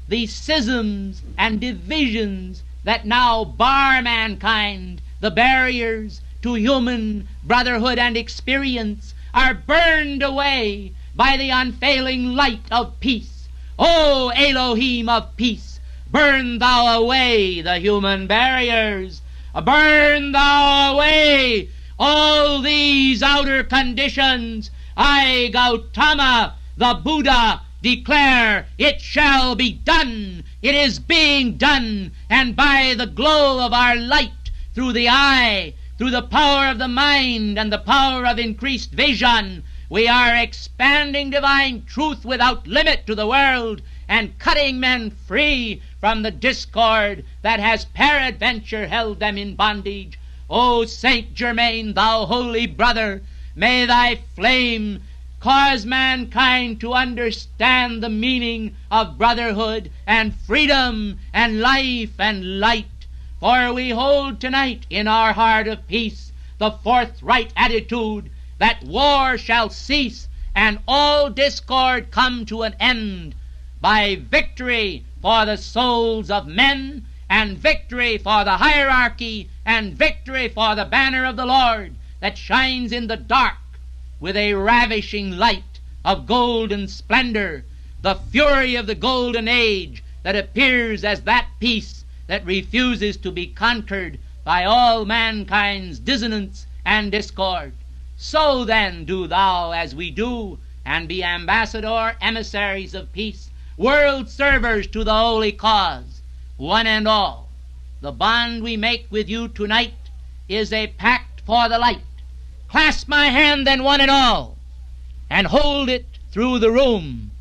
the schisms and divisions that now bar mankind, the barriers to human brotherhood and experience, are burned away by the unfailing light of peace. O Elohim of peace, burn thou away the human barriers. Burn thou away all these outer conditions. I, Gautama, the Buddha, declare it shall be done. It is being done, and by the glow of our light through the eye, through the power of the mind and the power of increased vision, we are expanding divine truth without limit to the world, and cutting men free from the discord that has peradventure held them in bondage. O Saint Germain, thou holy brother, may thy flame cause mankind to understand the meaning of brotherhood and freedom and life and light. For we hold tonight in our heart of peace the forthright attitude that war shall cease and all discord come to an end by victory for the souls of men, and victory for the hierarchy, and victory for the banner of the Lord that shines in the dark with a ravishing light of golden splendor, the fury of the golden age that appears as that peace that refuses to be conquered by all mankind's dissonance and discord. So then do thou as we do, and be ambassador, emissaries of peace, world servers to the holy cause, one and all. The bond we make with you tonight is a pact for the light. Clasp my hand then, one and all, and hold it through the room.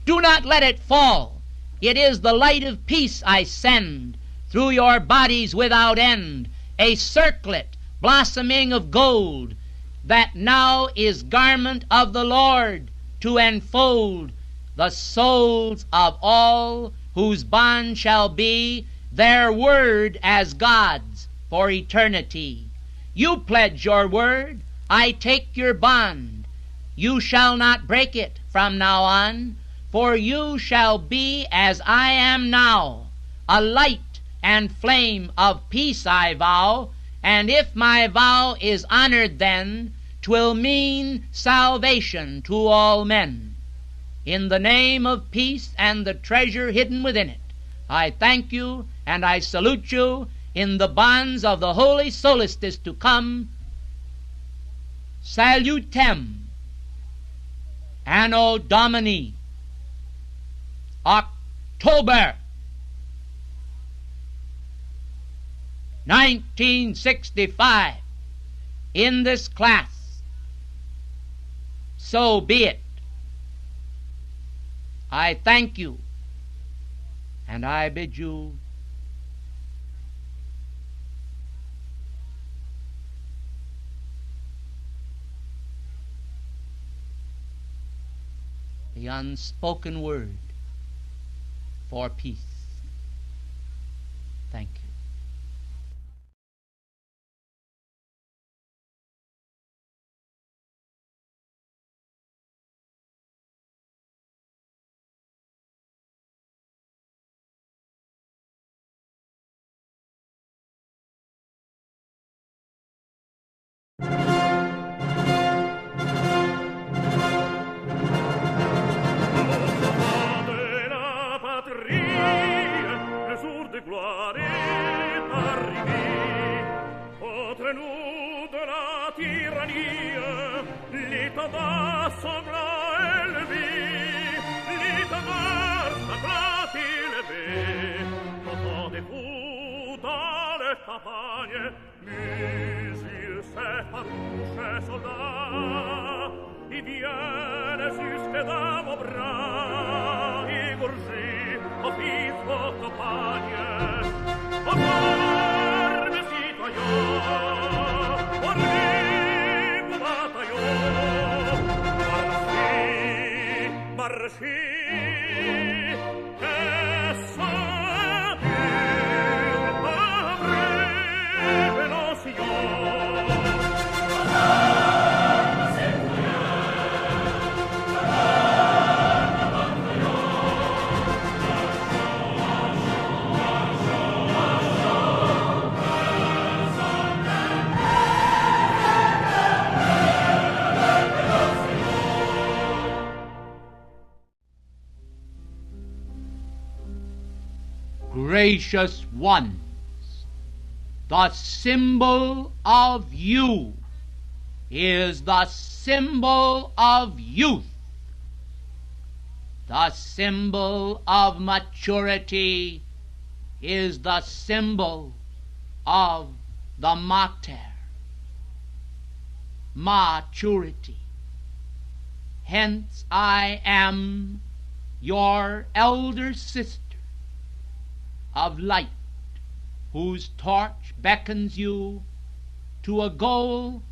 Do not let it fall. It is the light of peace I send through your bodies without end, a circlet blossoming of gold, that now is garment of the Lord to enfold the souls of all whose bond shall be their word as God's for eternity. You pledge your word, I take your bond. You shall not break it from now on, for you shall be as I am now, a light and flame of peace I vow, and if my vow is honored then, 'twill mean salvation to all men. In the name of peace and the treasure hidden within it, I thank you and I salute you in the bonds of the holy solstice to come. Salutem, Anno Domini, October 1965, in this class. So be it. I thank you, and I bid you the unspoken word for peace. Thank you. Gracious ones, the symbol of you is the symbol of youth. The symbol of maturity is the symbol of the mater. Maturity. Hence I am your elder sister of light, whose torch beckons you to a goal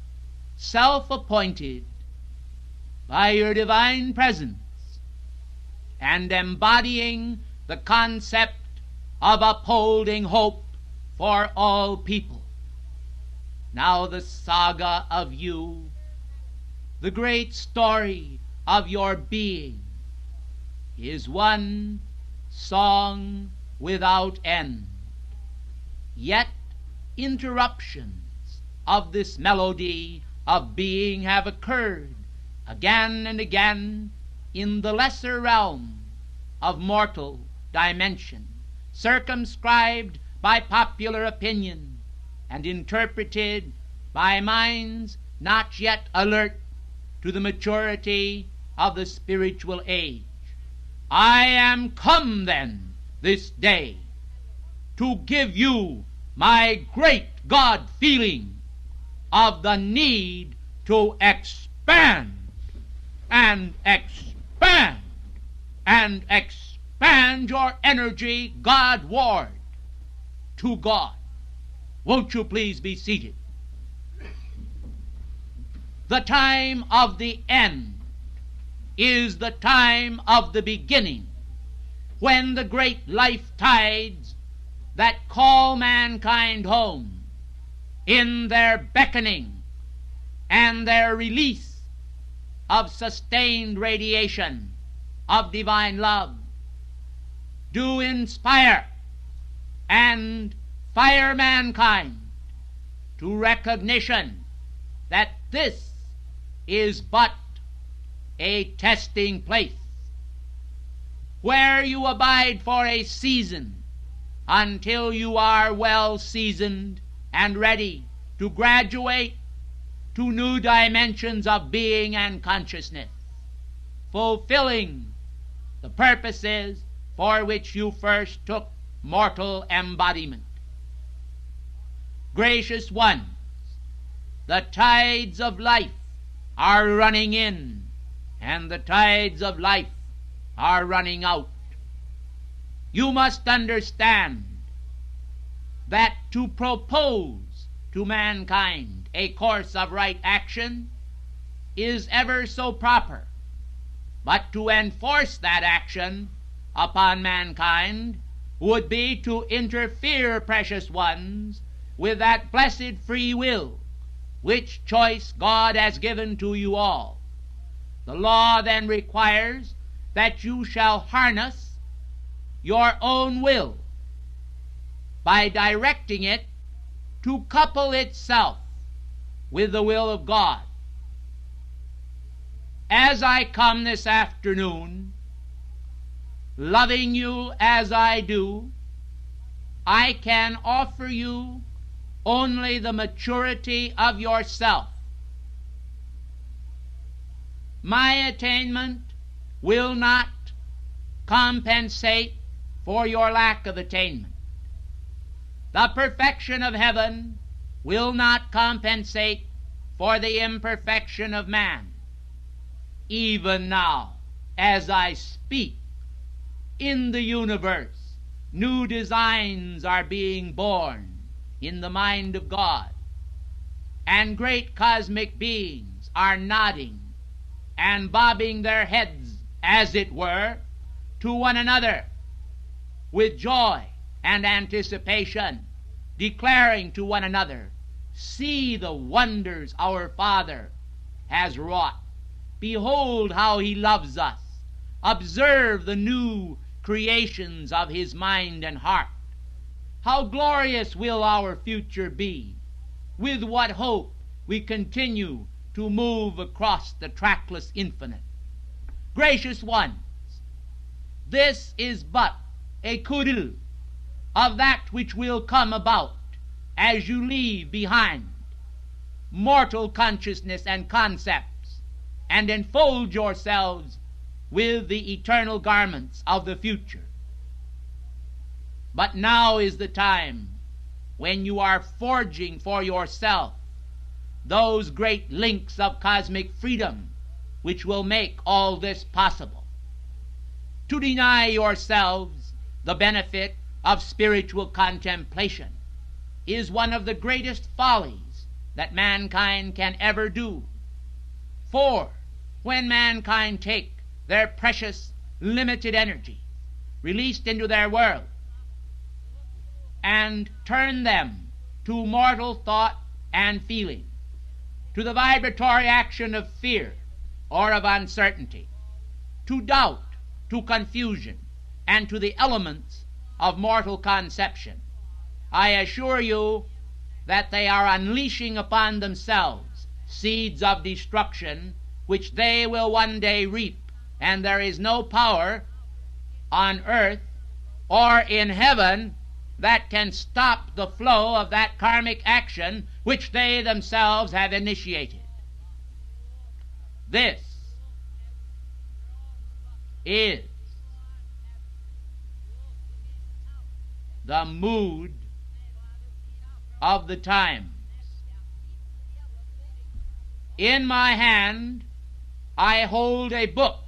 self-appointed by your divine presence and embodying the concept of upholding hope for all people. Now the saga of you The great story of your being is one song without end. Yet interruptions of this melody of being have occurred again and again in the lesser realm of mortal dimension, circumscribed by popular opinion and interpreted by minds not yet alert to the maturity of the spiritual age. I am come then this day to give you my great God feeling of the need to expand and expand and expand your energy Godward to God. Won't you please be seated? The time of the end is the time of the beginning, when the great life tides that call mankind home, in their beckoning and their release of sustained radiation of divine love, do inspire and fire mankind to recognition that this is but a testing place, where you abide for a season until you are well seasoned and ready to graduate to new dimensions of being and consciousness, fulfilling the purposes for which you first took mortal embodiment. Gracious ones, the tides of life are running in, and the tides of life are running out. You must understand that to propose to mankind a course of right action is ever so proper, but to enforce that action upon mankind would be to interfere, precious ones, with that blessed free will which choice God has given to you all. The law then requires that you shall harness your own will by directing it to couple itself with the will of God. As I come this afternoon, loving you as I do, I can offer you only the maturity of yourself. My attainment will not compensate for your lack of attainment. The perfection of heaven will not compensate for the imperfection of man. Even now, as I speak, in the universe, new designs are being born in the mind of God, and great cosmic beings are nodding and bobbing their heads, as it were, to one another with joy and anticipation, declaring to one another, "See the wonders our Father has wrought. Behold how he loves us. Observe the new creations of his mind and heart. How glorious will our future be. With what hope we continue to move across the trackless infinite." Gracious ones, this is but a coup d'oeil of that which will come about as you leave behind mortal consciousness and concepts and enfold yourselves with the eternal garments of the future. But now is the time when you are forging for yourself those great links of cosmic freedom which will make all this possible. To deny yourselves the benefit of spiritual contemplation is one of the greatest follies that mankind can ever do. For when mankind take their precious limited energy released into their world and turn them to mortal thought and feeling, to the vibratory action of fear or of uncertainty, to doubt, to confusion, and to the elements of mortal conception, I assure you that they are unleashing upon themselves seeds of destruction which they will one day reap, and there is no power on earth or in heaven that can stop the flow of that karmic action which they themselves have initiated. This is the mood of the times. In my hand I hold a book.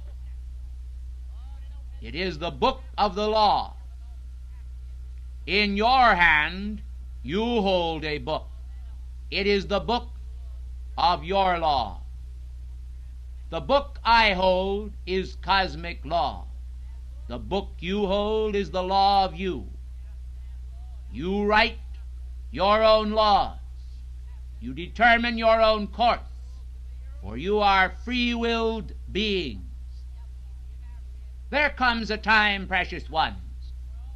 It is the book of the law. In your hand you hold a book. It is the book of your law. The book I hold is cosmic law. The book you hold is the law of you. You write your own laws. You determine your own course, for you are free-willed beings. There comes a time, precious ones,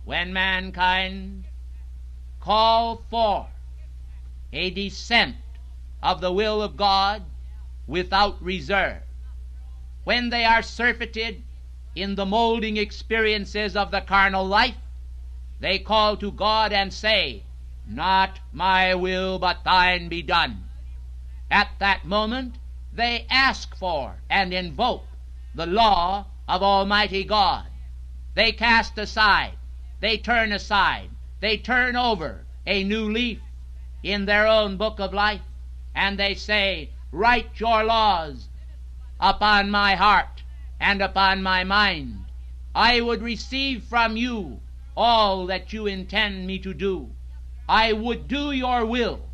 when mankind call for a descent of the will of God without reserve. When they are surfeited in the molding experiences of the carnal life, they call to God and say, "Not my will, but thine be done." At that moment, they ask for and invoke the law of Almighty God. They cast aside, they turn aside, they turn over a new leaf in their own book of life, and they say, "Write your laws upon my heart and upon my mind. I would receive from you all that you intend me to do. I would do your will.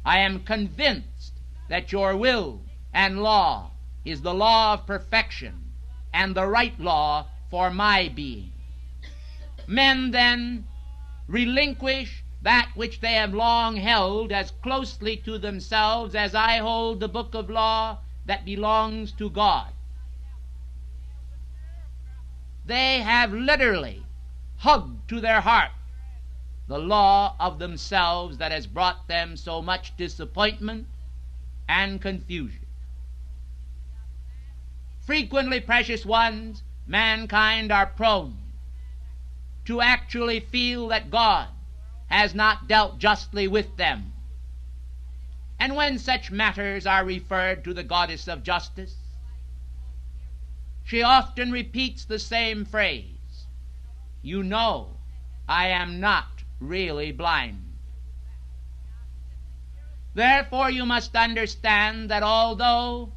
I am convinced that your will and law is the law of perfection and the right law for my being." Men then relinquish that which they have long held as closely to themselves as I hold the book of law that belongs to God. They have literally hugged to their heart the law of themselves that has brought them so much disappointment and confusion. Frequently, precious ones, mankind are prone to actually feel that God has not dealt justly with them. And when such matters are referred to the goddess of justice, she often repeats the same phrase, "You know, I am not really blind." Therefore, you must understand that although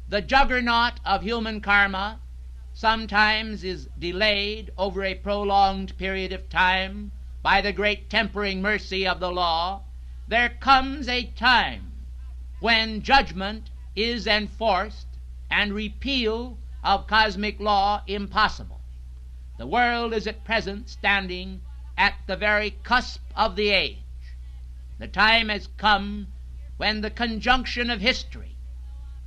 the juggernaut of human karma sometimes is delayed over a prolonged period of time by the great tempering mercy of the law, there comes a time when judgment is enforced and repeal of cosmic law impossible. The world is at present standing at the very cusp of the age. The time has come when the conjunction of history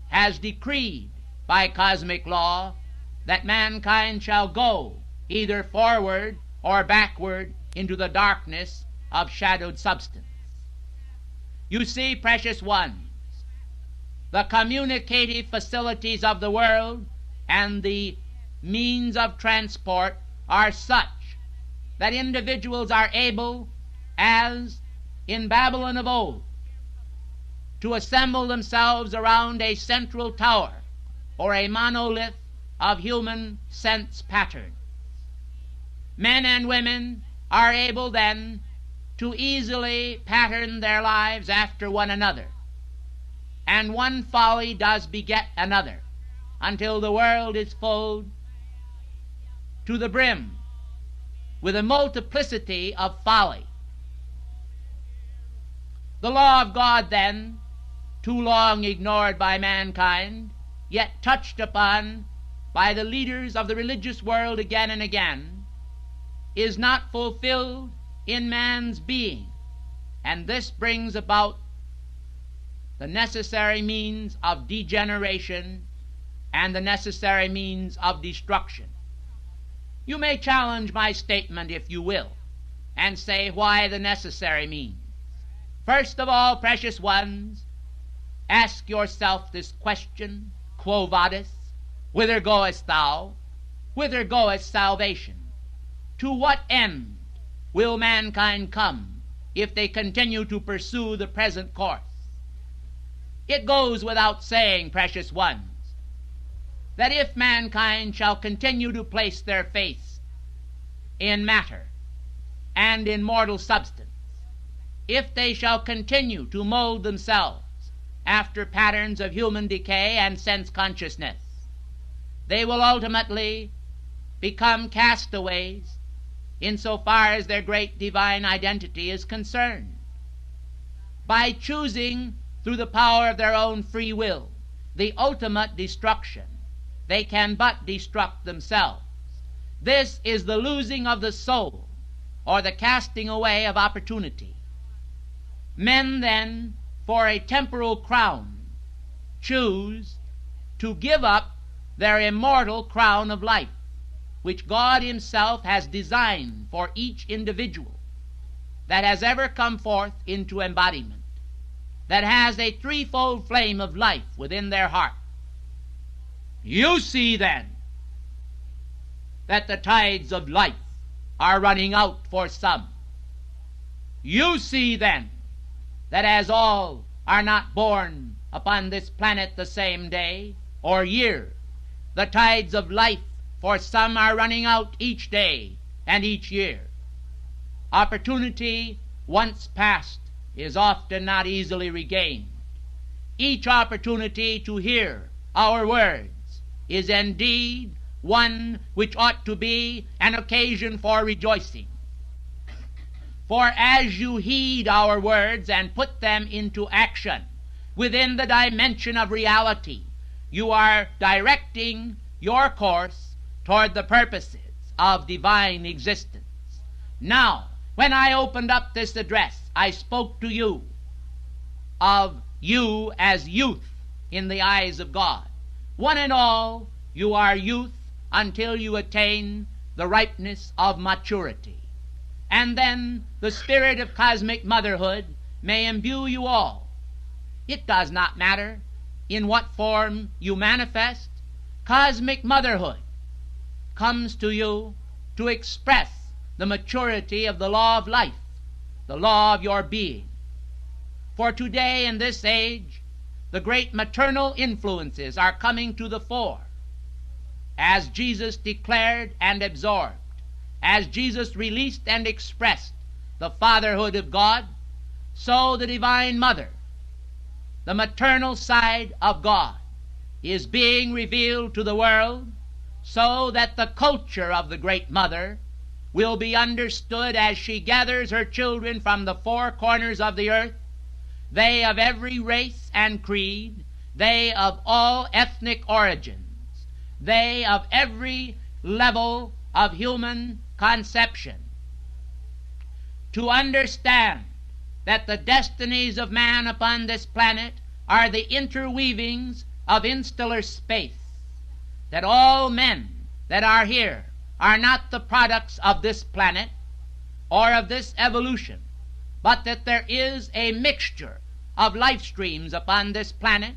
has decreed by cosmic law that mankind shall go either forward or backward into the darkness of shadowed substance. You see, precious ones, the communicative facilities of the world and the means of transport are such that individuals are able, as in Babylon of old, to assemble themselves around a central tower or a monolith of human sense pattern. Men and women are able then to easily pattern their lives after one another, and one folly does beget another until the world is full to the brim with a multiplicity of folly. The law of God then, too long ignored by mankind, yet touched upon by the leaders of the religious world again and again, is not fulfilled in man's being, and this brings about the necessary means of degeneration and the necessary means of destruction. You may challenge my statement if you will, and say why the necessary means. First of all, precious ones, ask yourself this question, Quo vadis? Whither goest thou? Whither goeth salvation? To what end will mankind come if they continue to pursue the present course? It goes without saying, precious ones, that if mankind shall continue to place their faith in matter and in mortal substance, if they shall continue to mold themselves after patterns of human decay and sense consciousness, they will ultimately become castaways insofar as their great divine identity is concerned. By choosing through the power of their own free will the ultimate destruction, they can but destruct themselves. This is the losing of the soul, or the casting away of opportunity. Men then, for a temporal crown, choose to give up their immortal crown of life, which God Himself has designed for each individual that has ever come forth into embodiment, that has a threefold flame of life within their heart. You see then that the tides of life are running out for some. You see then that as all are not born upon this planet the same day or year, the tides of life for some are running out each day and each year. Opportunity once past is often not easily regained. Each opportunity to hear our words is indeed one which ought to be an occasion for rejoicing. For as you heed our words and put them into action within the dimension of reality, you are directing your course toward the purposes of divine existence. Now, when I opened up this address, I spoke to you of you as youth in the eyes of God. One and all, you are youth until you attain the ripeness of maturity. And then the spirit of cosmic motherhood may imbue you all. It does not matter in what form you manifest. Cosmic motherhood comes to you to express the maturity of the law of life, the law of your being. For today in this age, the great maternal influences are coming to the fore. As Jesus declared and absorbed, as Jesus released and expressed the fatherhood of God, so the Divine Mother, the maternal side of God, is being revealed to the world, so that the culture of the Great Mother will be understood as she gathers her children from the four corners of the earth, they of every race and creed, they of all ethnic origins, they of every level of human conception, to understand that the destinies of man upon this planet are the interweavings of interstellar space, that all men that are here are not the products of this planet or of this evolution, but that there is a mixture of life streams upon this planet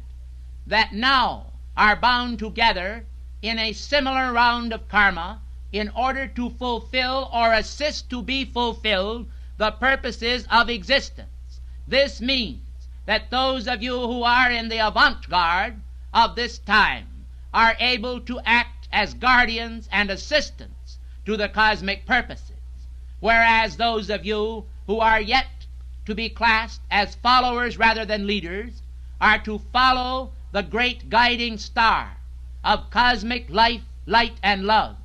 that now are bound together in a similar round of karma in order to fulfill or assist to be fulfilled the purposes of existence. This means that those of you who are in the avant-garde of this time are able to act as guardians and assistants to the cosmic purposes, whereas those of you who are yet to be classed as followers rather than leaders are to follow the great guiding star of cosmic life, light, and love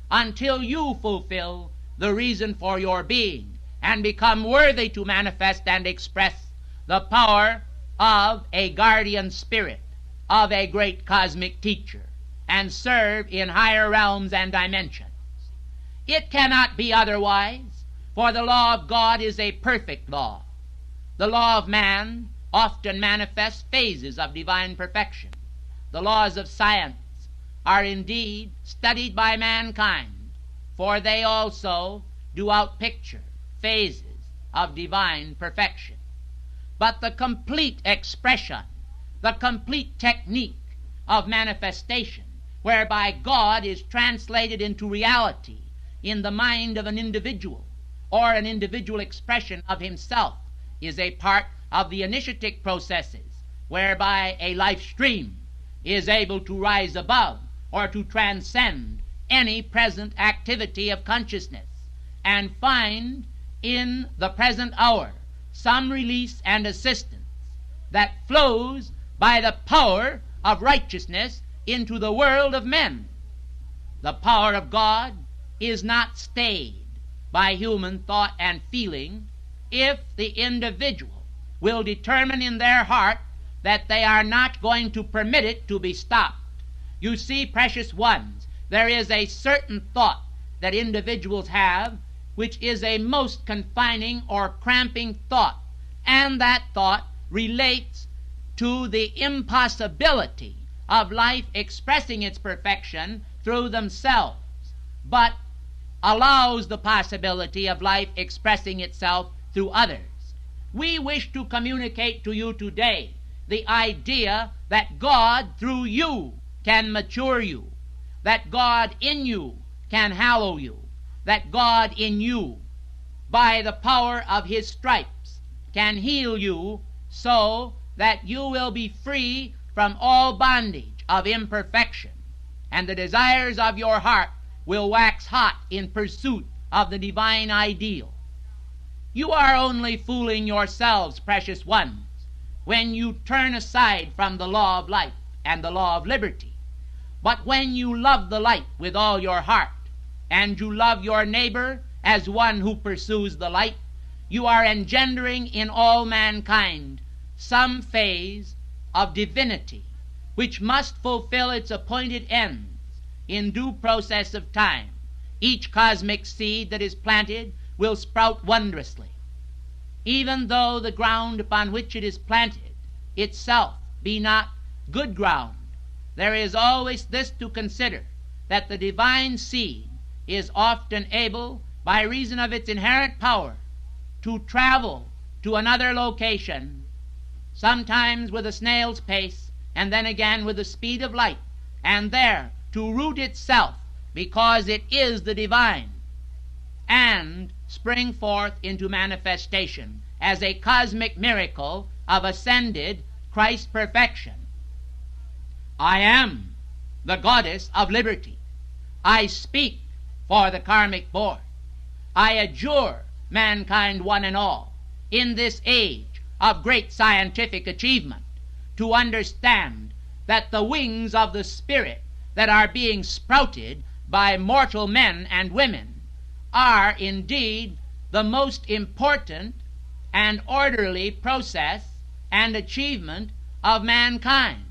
until you fulfill the reason for your being and become worthy to manifest and express the power of a guardian spirit, of a great cosmic teacher, and serve in higher realms and dimensions. It cannot be otherwise, for the law of God is a perfect law. The law of man often manifest phases of divine perfection. The laws of science are indeed studied by mankind, for they also do outpicture phases of divine perfection. But the complete expression, the complete technique of manifestation, whereby God is translated into reality in the mind of an individual, or an individual expression of himself, is a part of the initiatic processes, whereby a life stream is able to rise above or to transcend any present activity of consciousness, and find in the present hour some release and assistance that flows by the power of righteousness into the world of men. The power of God is not stayed by human thought and feeling if the individual will determine in their heart that they are not going to permit it to be stopped. You see, precious ones, there is a certain thought that individuals have which is a most confining or cramping thought, and that thought relates to the impossibility of life expressing its perfection through themselves, but allows the possibility of life expressing itself through others. We wish to communicate to you today the idea that God through you can mature you, that God in you can hallow you, that God in you, by the power of his stripes, can heal you, so that you will be free from all bondage of imperfection, and the desires of your heart will wax hot in pursuit of the divine ideal. You are only fooling yourselves, precious ones, when you turn aside from the law of life and the law of liberty. But when you love the light with all your heart, and you love your neighbor as one who pursues the light, you are engendering in all mankind some phase of divinity which must fulfill its appointed ends in due process of time. Each cosmic seed that is planted will sprout wondrously, even though the ground upon which it is planted itself be not good ground. There is always this to consider, that the divine seed is often able, by reason of its inherent power, to travel to another location, sometimes with a snail's pace, and then again with the speed of light, and there to root itself, because it is the divine, and spring forth into manifestation as a cosmic miracle of ascended Christ perfection. I am the goddess of liberty. I speak for the karmic board. I adjure mankind one and all in this age of great scientific achievement to understand that the wings of the spirit that are being sprouted by mortal men and women are indeed the most important and orderly process and achievement of mankind,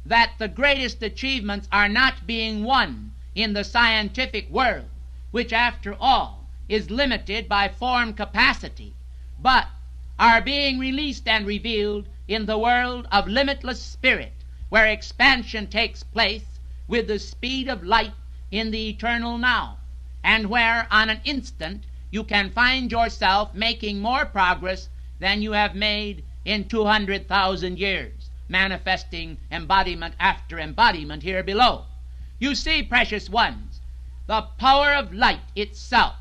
that the greatest achievements are not being won in the scientific world, which after all is limited by form capacity, but are being released and revealed in the world of limitless spirit, where expansion takes place with the speed of light in the eternal now, and where on an instant you can find yourself making more progress than you have made in 200,000 years, manifesting embodiment after embodiment here below. You see, precious ones, the power of light itself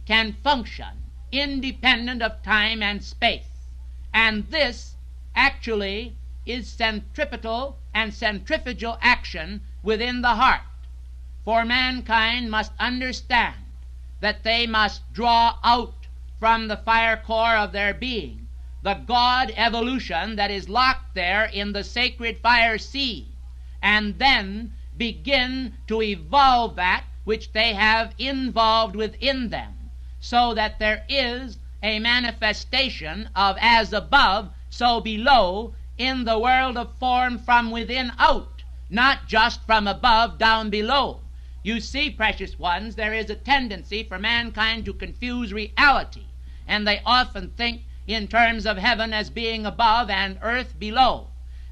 can function independent of time and space, and this actually is centripetal and centrifugal action within the heart. For mankind must understand that they must draw out from the fire core of their being the God evolution that is locked there in the sacred fire seed, and then begin to evolve that which they have involved within them, so that there is a manifestation of as above, so below, in the world of form from within out, not just from above down below. You see, precious ones, there is a tendency for mankind to confuse reality, and they often think in terms of heaven as being above and earth below.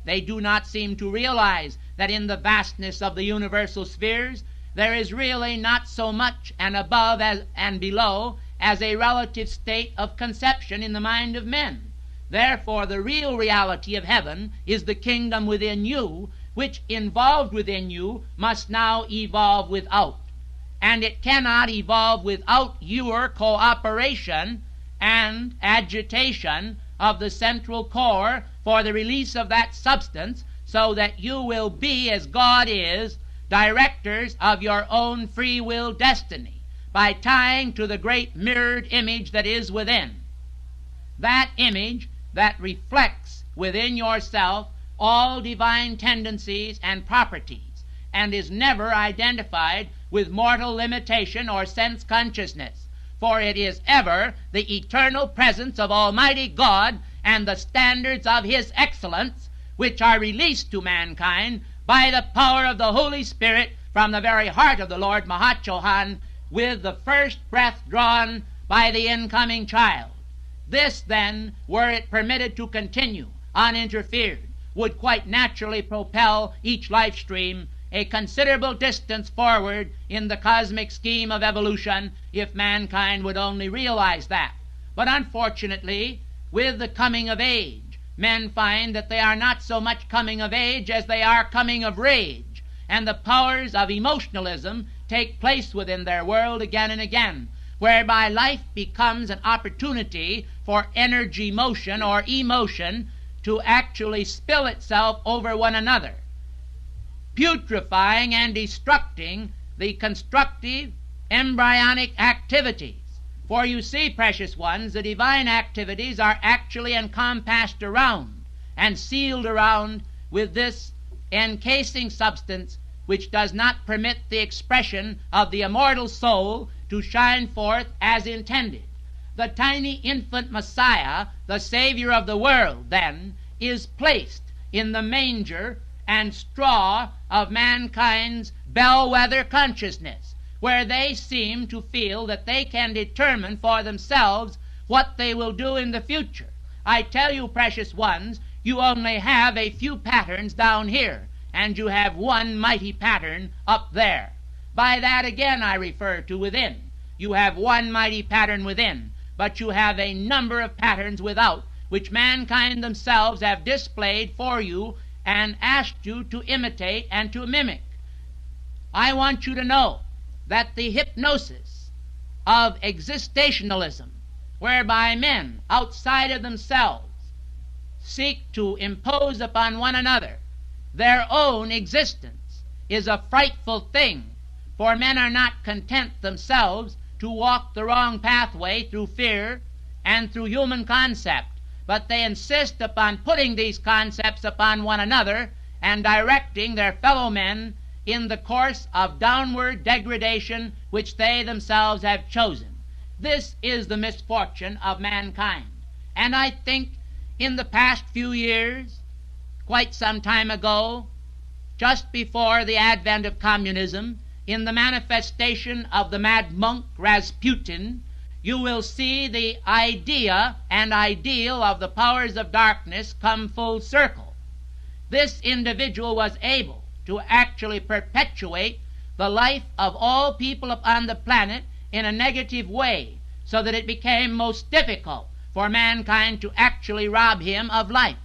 They do not seem to realize that in the vastness of the universal spheres there is really not so much an above and below as a relative state of conception in the mind of men. Therefore, the real reality of heaven is the kingdom within you, which, involved within you, must now evolve without. And it cannot evolve without your cooperation and agitation of the central core for the release of that substance, so that you will be, as God is, directors of your own free will destiny, by tying to the great mirrored image that is within. That image that reflects within yourself all divine tendencies and properties, and is never identified with mortal limitation or sense consciousness, for it is ever the eternal presence of Almighty God and the standards of His excellence, which are released to mankind by the power of the Holy Spirit from the very heart of the Lord Mahachohan, with the first breath drawn by the incoming child. This, then, were it permitted to continue uninterfered, would quite naturally propel each life stream a considerable distance forward in the cosmic scheme of evolution, if mankind would only realize that. But unfortunately, with the coming of age, men find that they are not so much coming of age as they are coming of rage, and the powers of emotionalism take place within their world again and again, whereby life becomes an opportunity for energy motion or emotion to actually spill itself over one another, putrefying and destructing the constructive embryonic activities. For you see, precious ones, the divine activities are actually encompassed around and sealed around with this encasing substance, which does not permit the expression of the immortal soul to shine forth as intended. The tiny infant Messiah, the Savior of the world, then, is placed in the manger and straw of mankind's bellwether consciousness, where they seem to feel that they can determine for themselves what they will do in the future. I tell you, precious ones, you only have a few patterns down here, and you have one mighty pattern up there. By that again I refer to within. You have one mighty pattern within, but you have a number of patterns without, which mankind themselves have displayed for you and asked you to imitate and to mimic. I want you to know that the hypnosis of existentialism, whereby men outside of themselves seek to impose upon one another their own existence, is a frightful thing, for men are not content themselves to walk the wrong pathway through fear and through human concept, but they insist upon putting these concepts upon one another and directing their fellow men in the course of downward degradation which they themselves have chosen. This is the misfortune of mankind. And I think in the past few years, quite some time ago, just before the advent of communism, in the manifestation of the mad monk Rasputin, you will see the idea and ideal of the powers of darkness come full circle. This individual was able to actually perpetuate the life of all people upon the planet in a negative way, so that it became most difficult for mankind to actually rob him of life.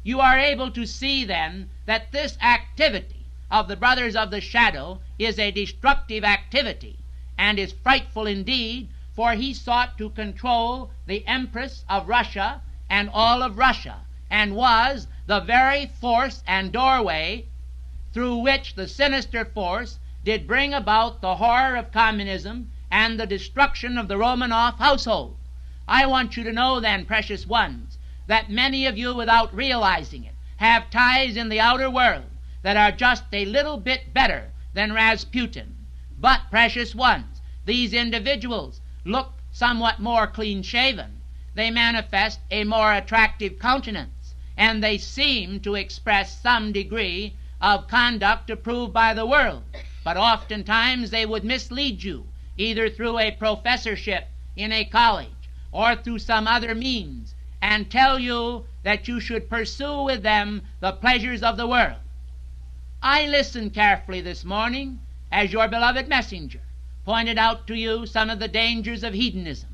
You are able to see then that this activity of the brothers of the shadow is a destructive activity, and is frightful indeed, for he sought to control the Empress of Russia and all of Russia, and was the very force and doorway through which the sinister force did bring about the horror of communism and the destruction of the Romanov household. I want you to know then, precious ones, that many of you, without realizing it, have ties in the outer world that are just a little bit better than Rasputin. But, precious ones, these individuals look somewhat more clean-shaven. They manifest a more attractive countenance, and they seem to express some degree of conduct approved by the world. But oftentimes they would mislead you, either through a professorship in a college or through some other means, and tell you that you should pursue with them the pleasures of the world. I listened carefully this morning as your beloved messenger pointed out to you some of the dangers of hedonism.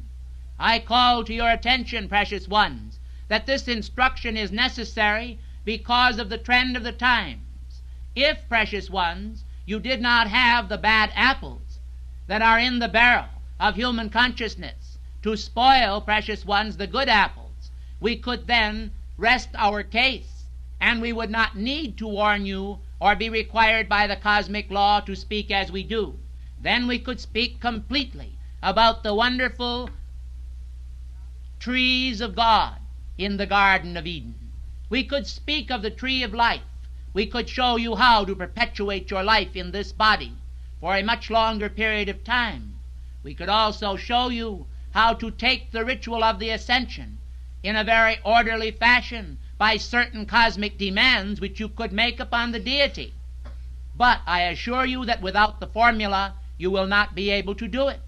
I call to your attention, precious ones, that this instruction is necessary because of the trend of the times. If, precious ones, you did not have the bad apples that are in the barrel of human consciousness to spoil, precious ones, the good apples, we could then rest our case, and we would not need to warn you or be required by the cosmic law to speak as we do. Then we could speak completely about the wonderful trees of God in the Garden of Eden. We could speak of the tree of life. We could show you how to perpetuate your life in this body for a much longer period of time. We could also show you how to take the ritual of the ascension in a very orderly fashion by certain cosmic demands which you could make upon the deity. But I assure you that without the formula you will not be able to do it.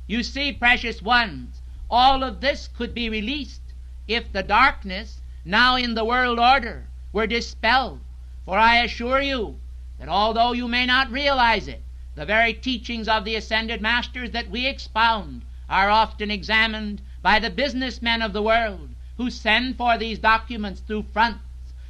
You see, precious ones, all of this could be released if the darkness now in the world order were dispelled. For I assure you that although you may not realize it, the very teachings of the ascended masters that we expound are often examined by the businessmen of the world who send for these documents through fronts.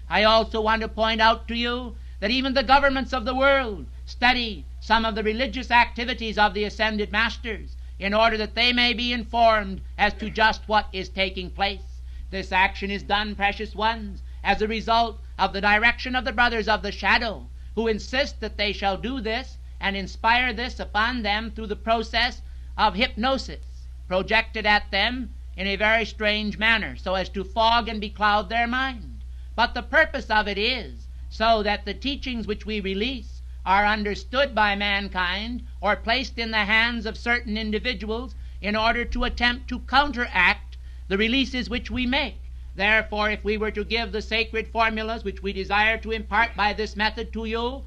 I also want to point out to you that even the governments of the world study some of the religious activities of the ascended masters in order that they may be informed as to just what is taking place. This action is done, precious ones, as a result of the direction of the brothers of the shadow, who insist that they shall do this and inspire this upon them through the process of hypnosis projected at them in a very strange manner so as to fog and becloud their mind. But the purpose of it is so that the teachings which we release are understood by mankind or placed in the hands of certain individuals in order to attempt to counteract the releases which we make. Therefore, if we were to give the sacred formulas which we desire to impart by this method to you,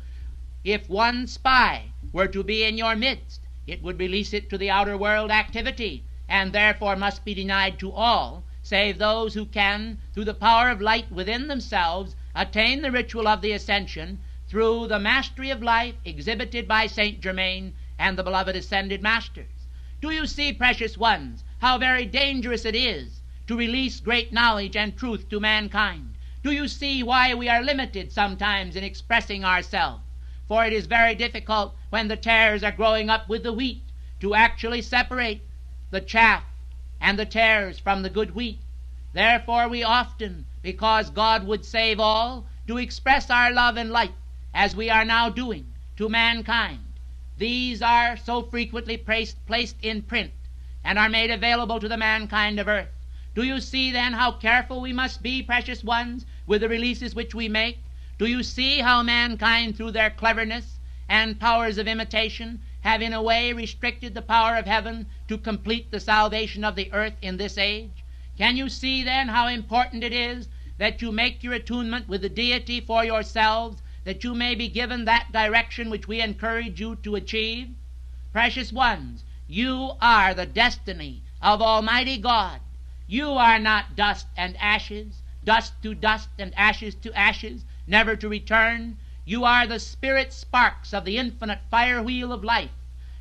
if one spy were to be in your midst, it would release it to the outer world activity, and therefore must be denied to all, save those who can, through the power of light within themselves, attain the ritual of the ascension through the mastery of life exhibited by Saint Germain and the beloved ascended masters. Do you see, precious ones, how very dangerous it is to release great knowledge and truth to mankind? Do you see why we are limited sometimes in expressing ourselves? For it is very difficult when the tares are growing up with the wheat to actually separate the chaff and the tares from the good wheat. Therefore we often, because God would save all, do express our love and light as we are now doing to mankind. These are so frequently placed in print and are made available to the mankind of earth. Do you see then how careful we must be, precious ones, with the releases which we make? Do you see how mankind, through their cleverness and powers of imitation, have in a way restricted the power of heaven to complete the salvation of the earth in this age? Can you see then how important it is that you make your attunement with the deity for yourselves, that you may be given that direction which we encourage you to achieve? Precious ones, you are the destiny of Almighty God. You are not dust and ashes, dust to dust and ashes to ashes, never to return. You are the spirit sparks of the infinite fire wheel of life.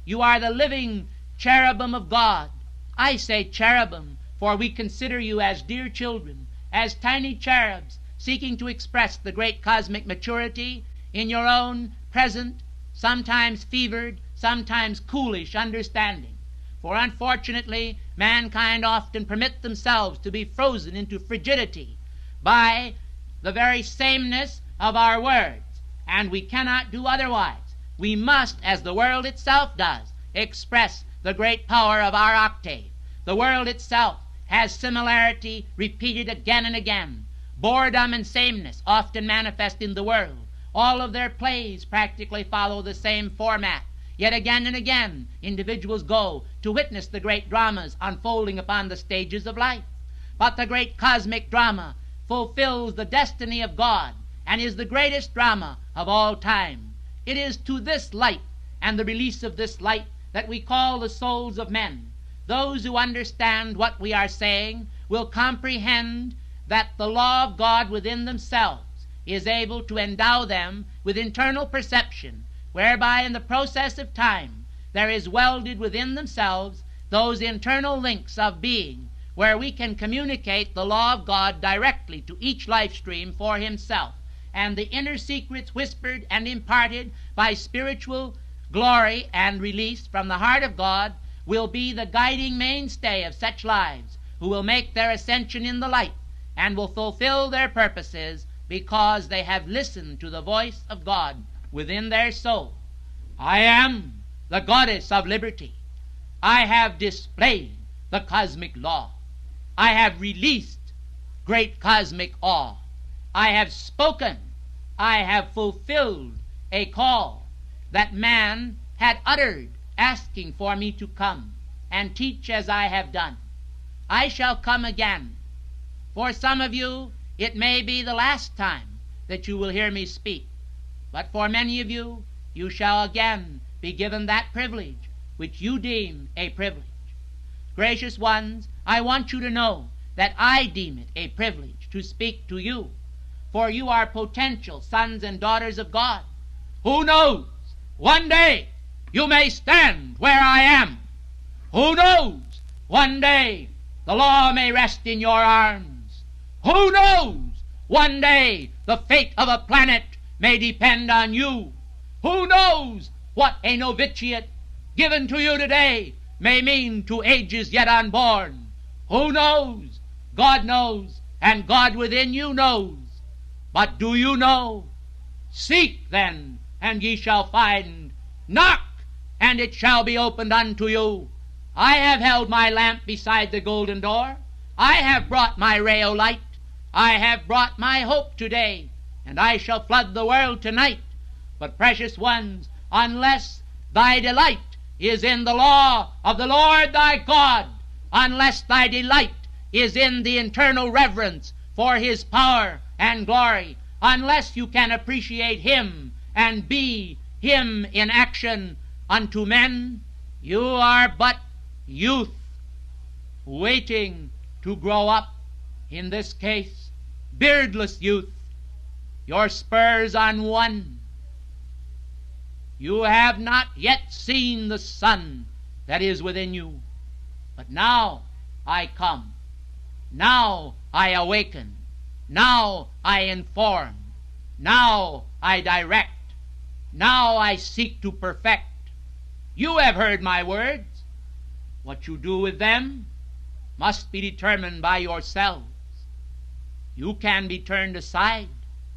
You are the living cherubim of God. I say cherubim, for we consider you as dear children, as tiny cherubs seeking to express the great cosmic maturity in your own present, sometimes fevered, sometimes coolish understanding. For unfortunately, mankind often permit themselves to be frozen into frigidity by the very sameness of our words, and we cannot do otherwise. We must, as the world itself does, express the great power of our octave. The world itself has similarity repeated again and again. Boredom and sameness often manifest in the world. All of their plays practically follow the same format. Yet again and again, individuals go to witness the great dramas unfolding upon the stages of life. But the great cosmic drama fulfills the destiny of God and is the greatest drama of all time. It is to this light and the release of this light that we call the souls of men. Those who understand what we are saying will comprehend that the law of God within themselves is able to endow them with internal perception, whereby in the process of time there is welded within themselves those internal links of being where we can communicate the law of God directly to each life stream for himself, and the inner secrets whispered and imparted by spiritual glory and release from the heart of God will be the guiding mainstay of such lives who will make their ascension in the light and will fulfill their purposes because they have listened to the voice of God within their soul. I am the goddess of liberty. I have displayed the cosmic law. I have released great cosmic awe. I have spoken. I have fulfilled a call that man had uttered, asking for me to come and teach as I have done. I shall come again. For some of you, it may be the last time that you will hear me speak, but for many of you, you shall again be given that privilege which you deem a privilege. Gracious ones, I want you to know that I deem it a privilege to speak to you, for you are potential sons and daughters of God. Who knows? One day you may stand where I am. Who knows? One day the law may rest in your arms. Who knows? One day the fate of a planet may depend on you. Who knows what a novitiate given to you today may mean to ages yet unborn? Who knows? God knows, and God within you knows. But do you know? Seek then, and ye shall find. Knock, and it shall be opened unto you. I have held my lamp beside the golden door. I have brought my ray o' light. I have brought my hope today, and I shall flood the world tonight. But precious ones, unless thy delight is in the law of the Lord thy God, unless thy delight is in the internal reverence for his power and glory, unless you can appreciate him and be him in action unto men, you are but youth waiting to grow up. In this case, beardless youth, your spurs on one. You have not yet seen the sun that is within you. But now I come. Now I awaken. Now I inform. Now I direct. Now I seek to perfect. You have heard my words. What you do with them must be determined by yourselves. You can be turned aside,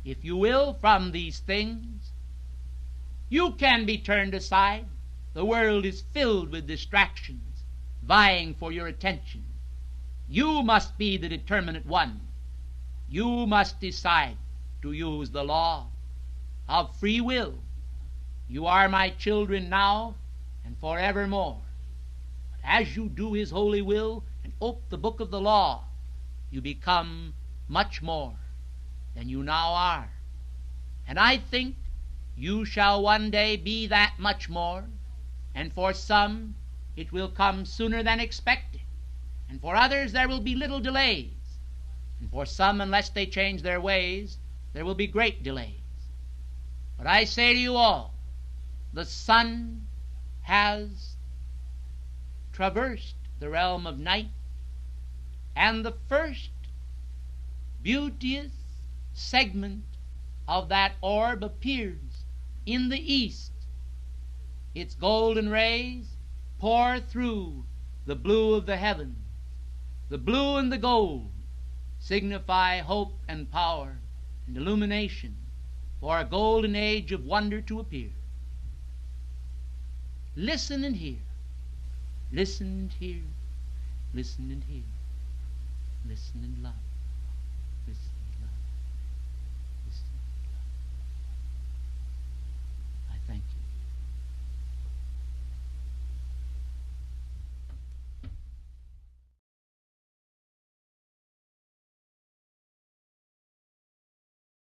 if you will, from these things. You can be turned aside. The world is filled with distractions, vying for your attention. You must be the determinate one. You must decide to use the law of free will. You are my children now and forevermore. But as you do his holy will and open the book of the law, you become much more than you now are. And I think you shall one day be that much more, and for some it will come sooner than expected, and for others there will be little delays, and for some, unless they change their ways, there will be great delays. But I say to you all, the sun has traversed the realm of night, and the first beauteous segment of that orb appears in the east. Its golden rays pour through the blue of the heavens. The blue and the gold signify hope and power and illumination for a golden age of wonder to appear. Listen and hear. Listen and hear. Listen and hear. Listen and love.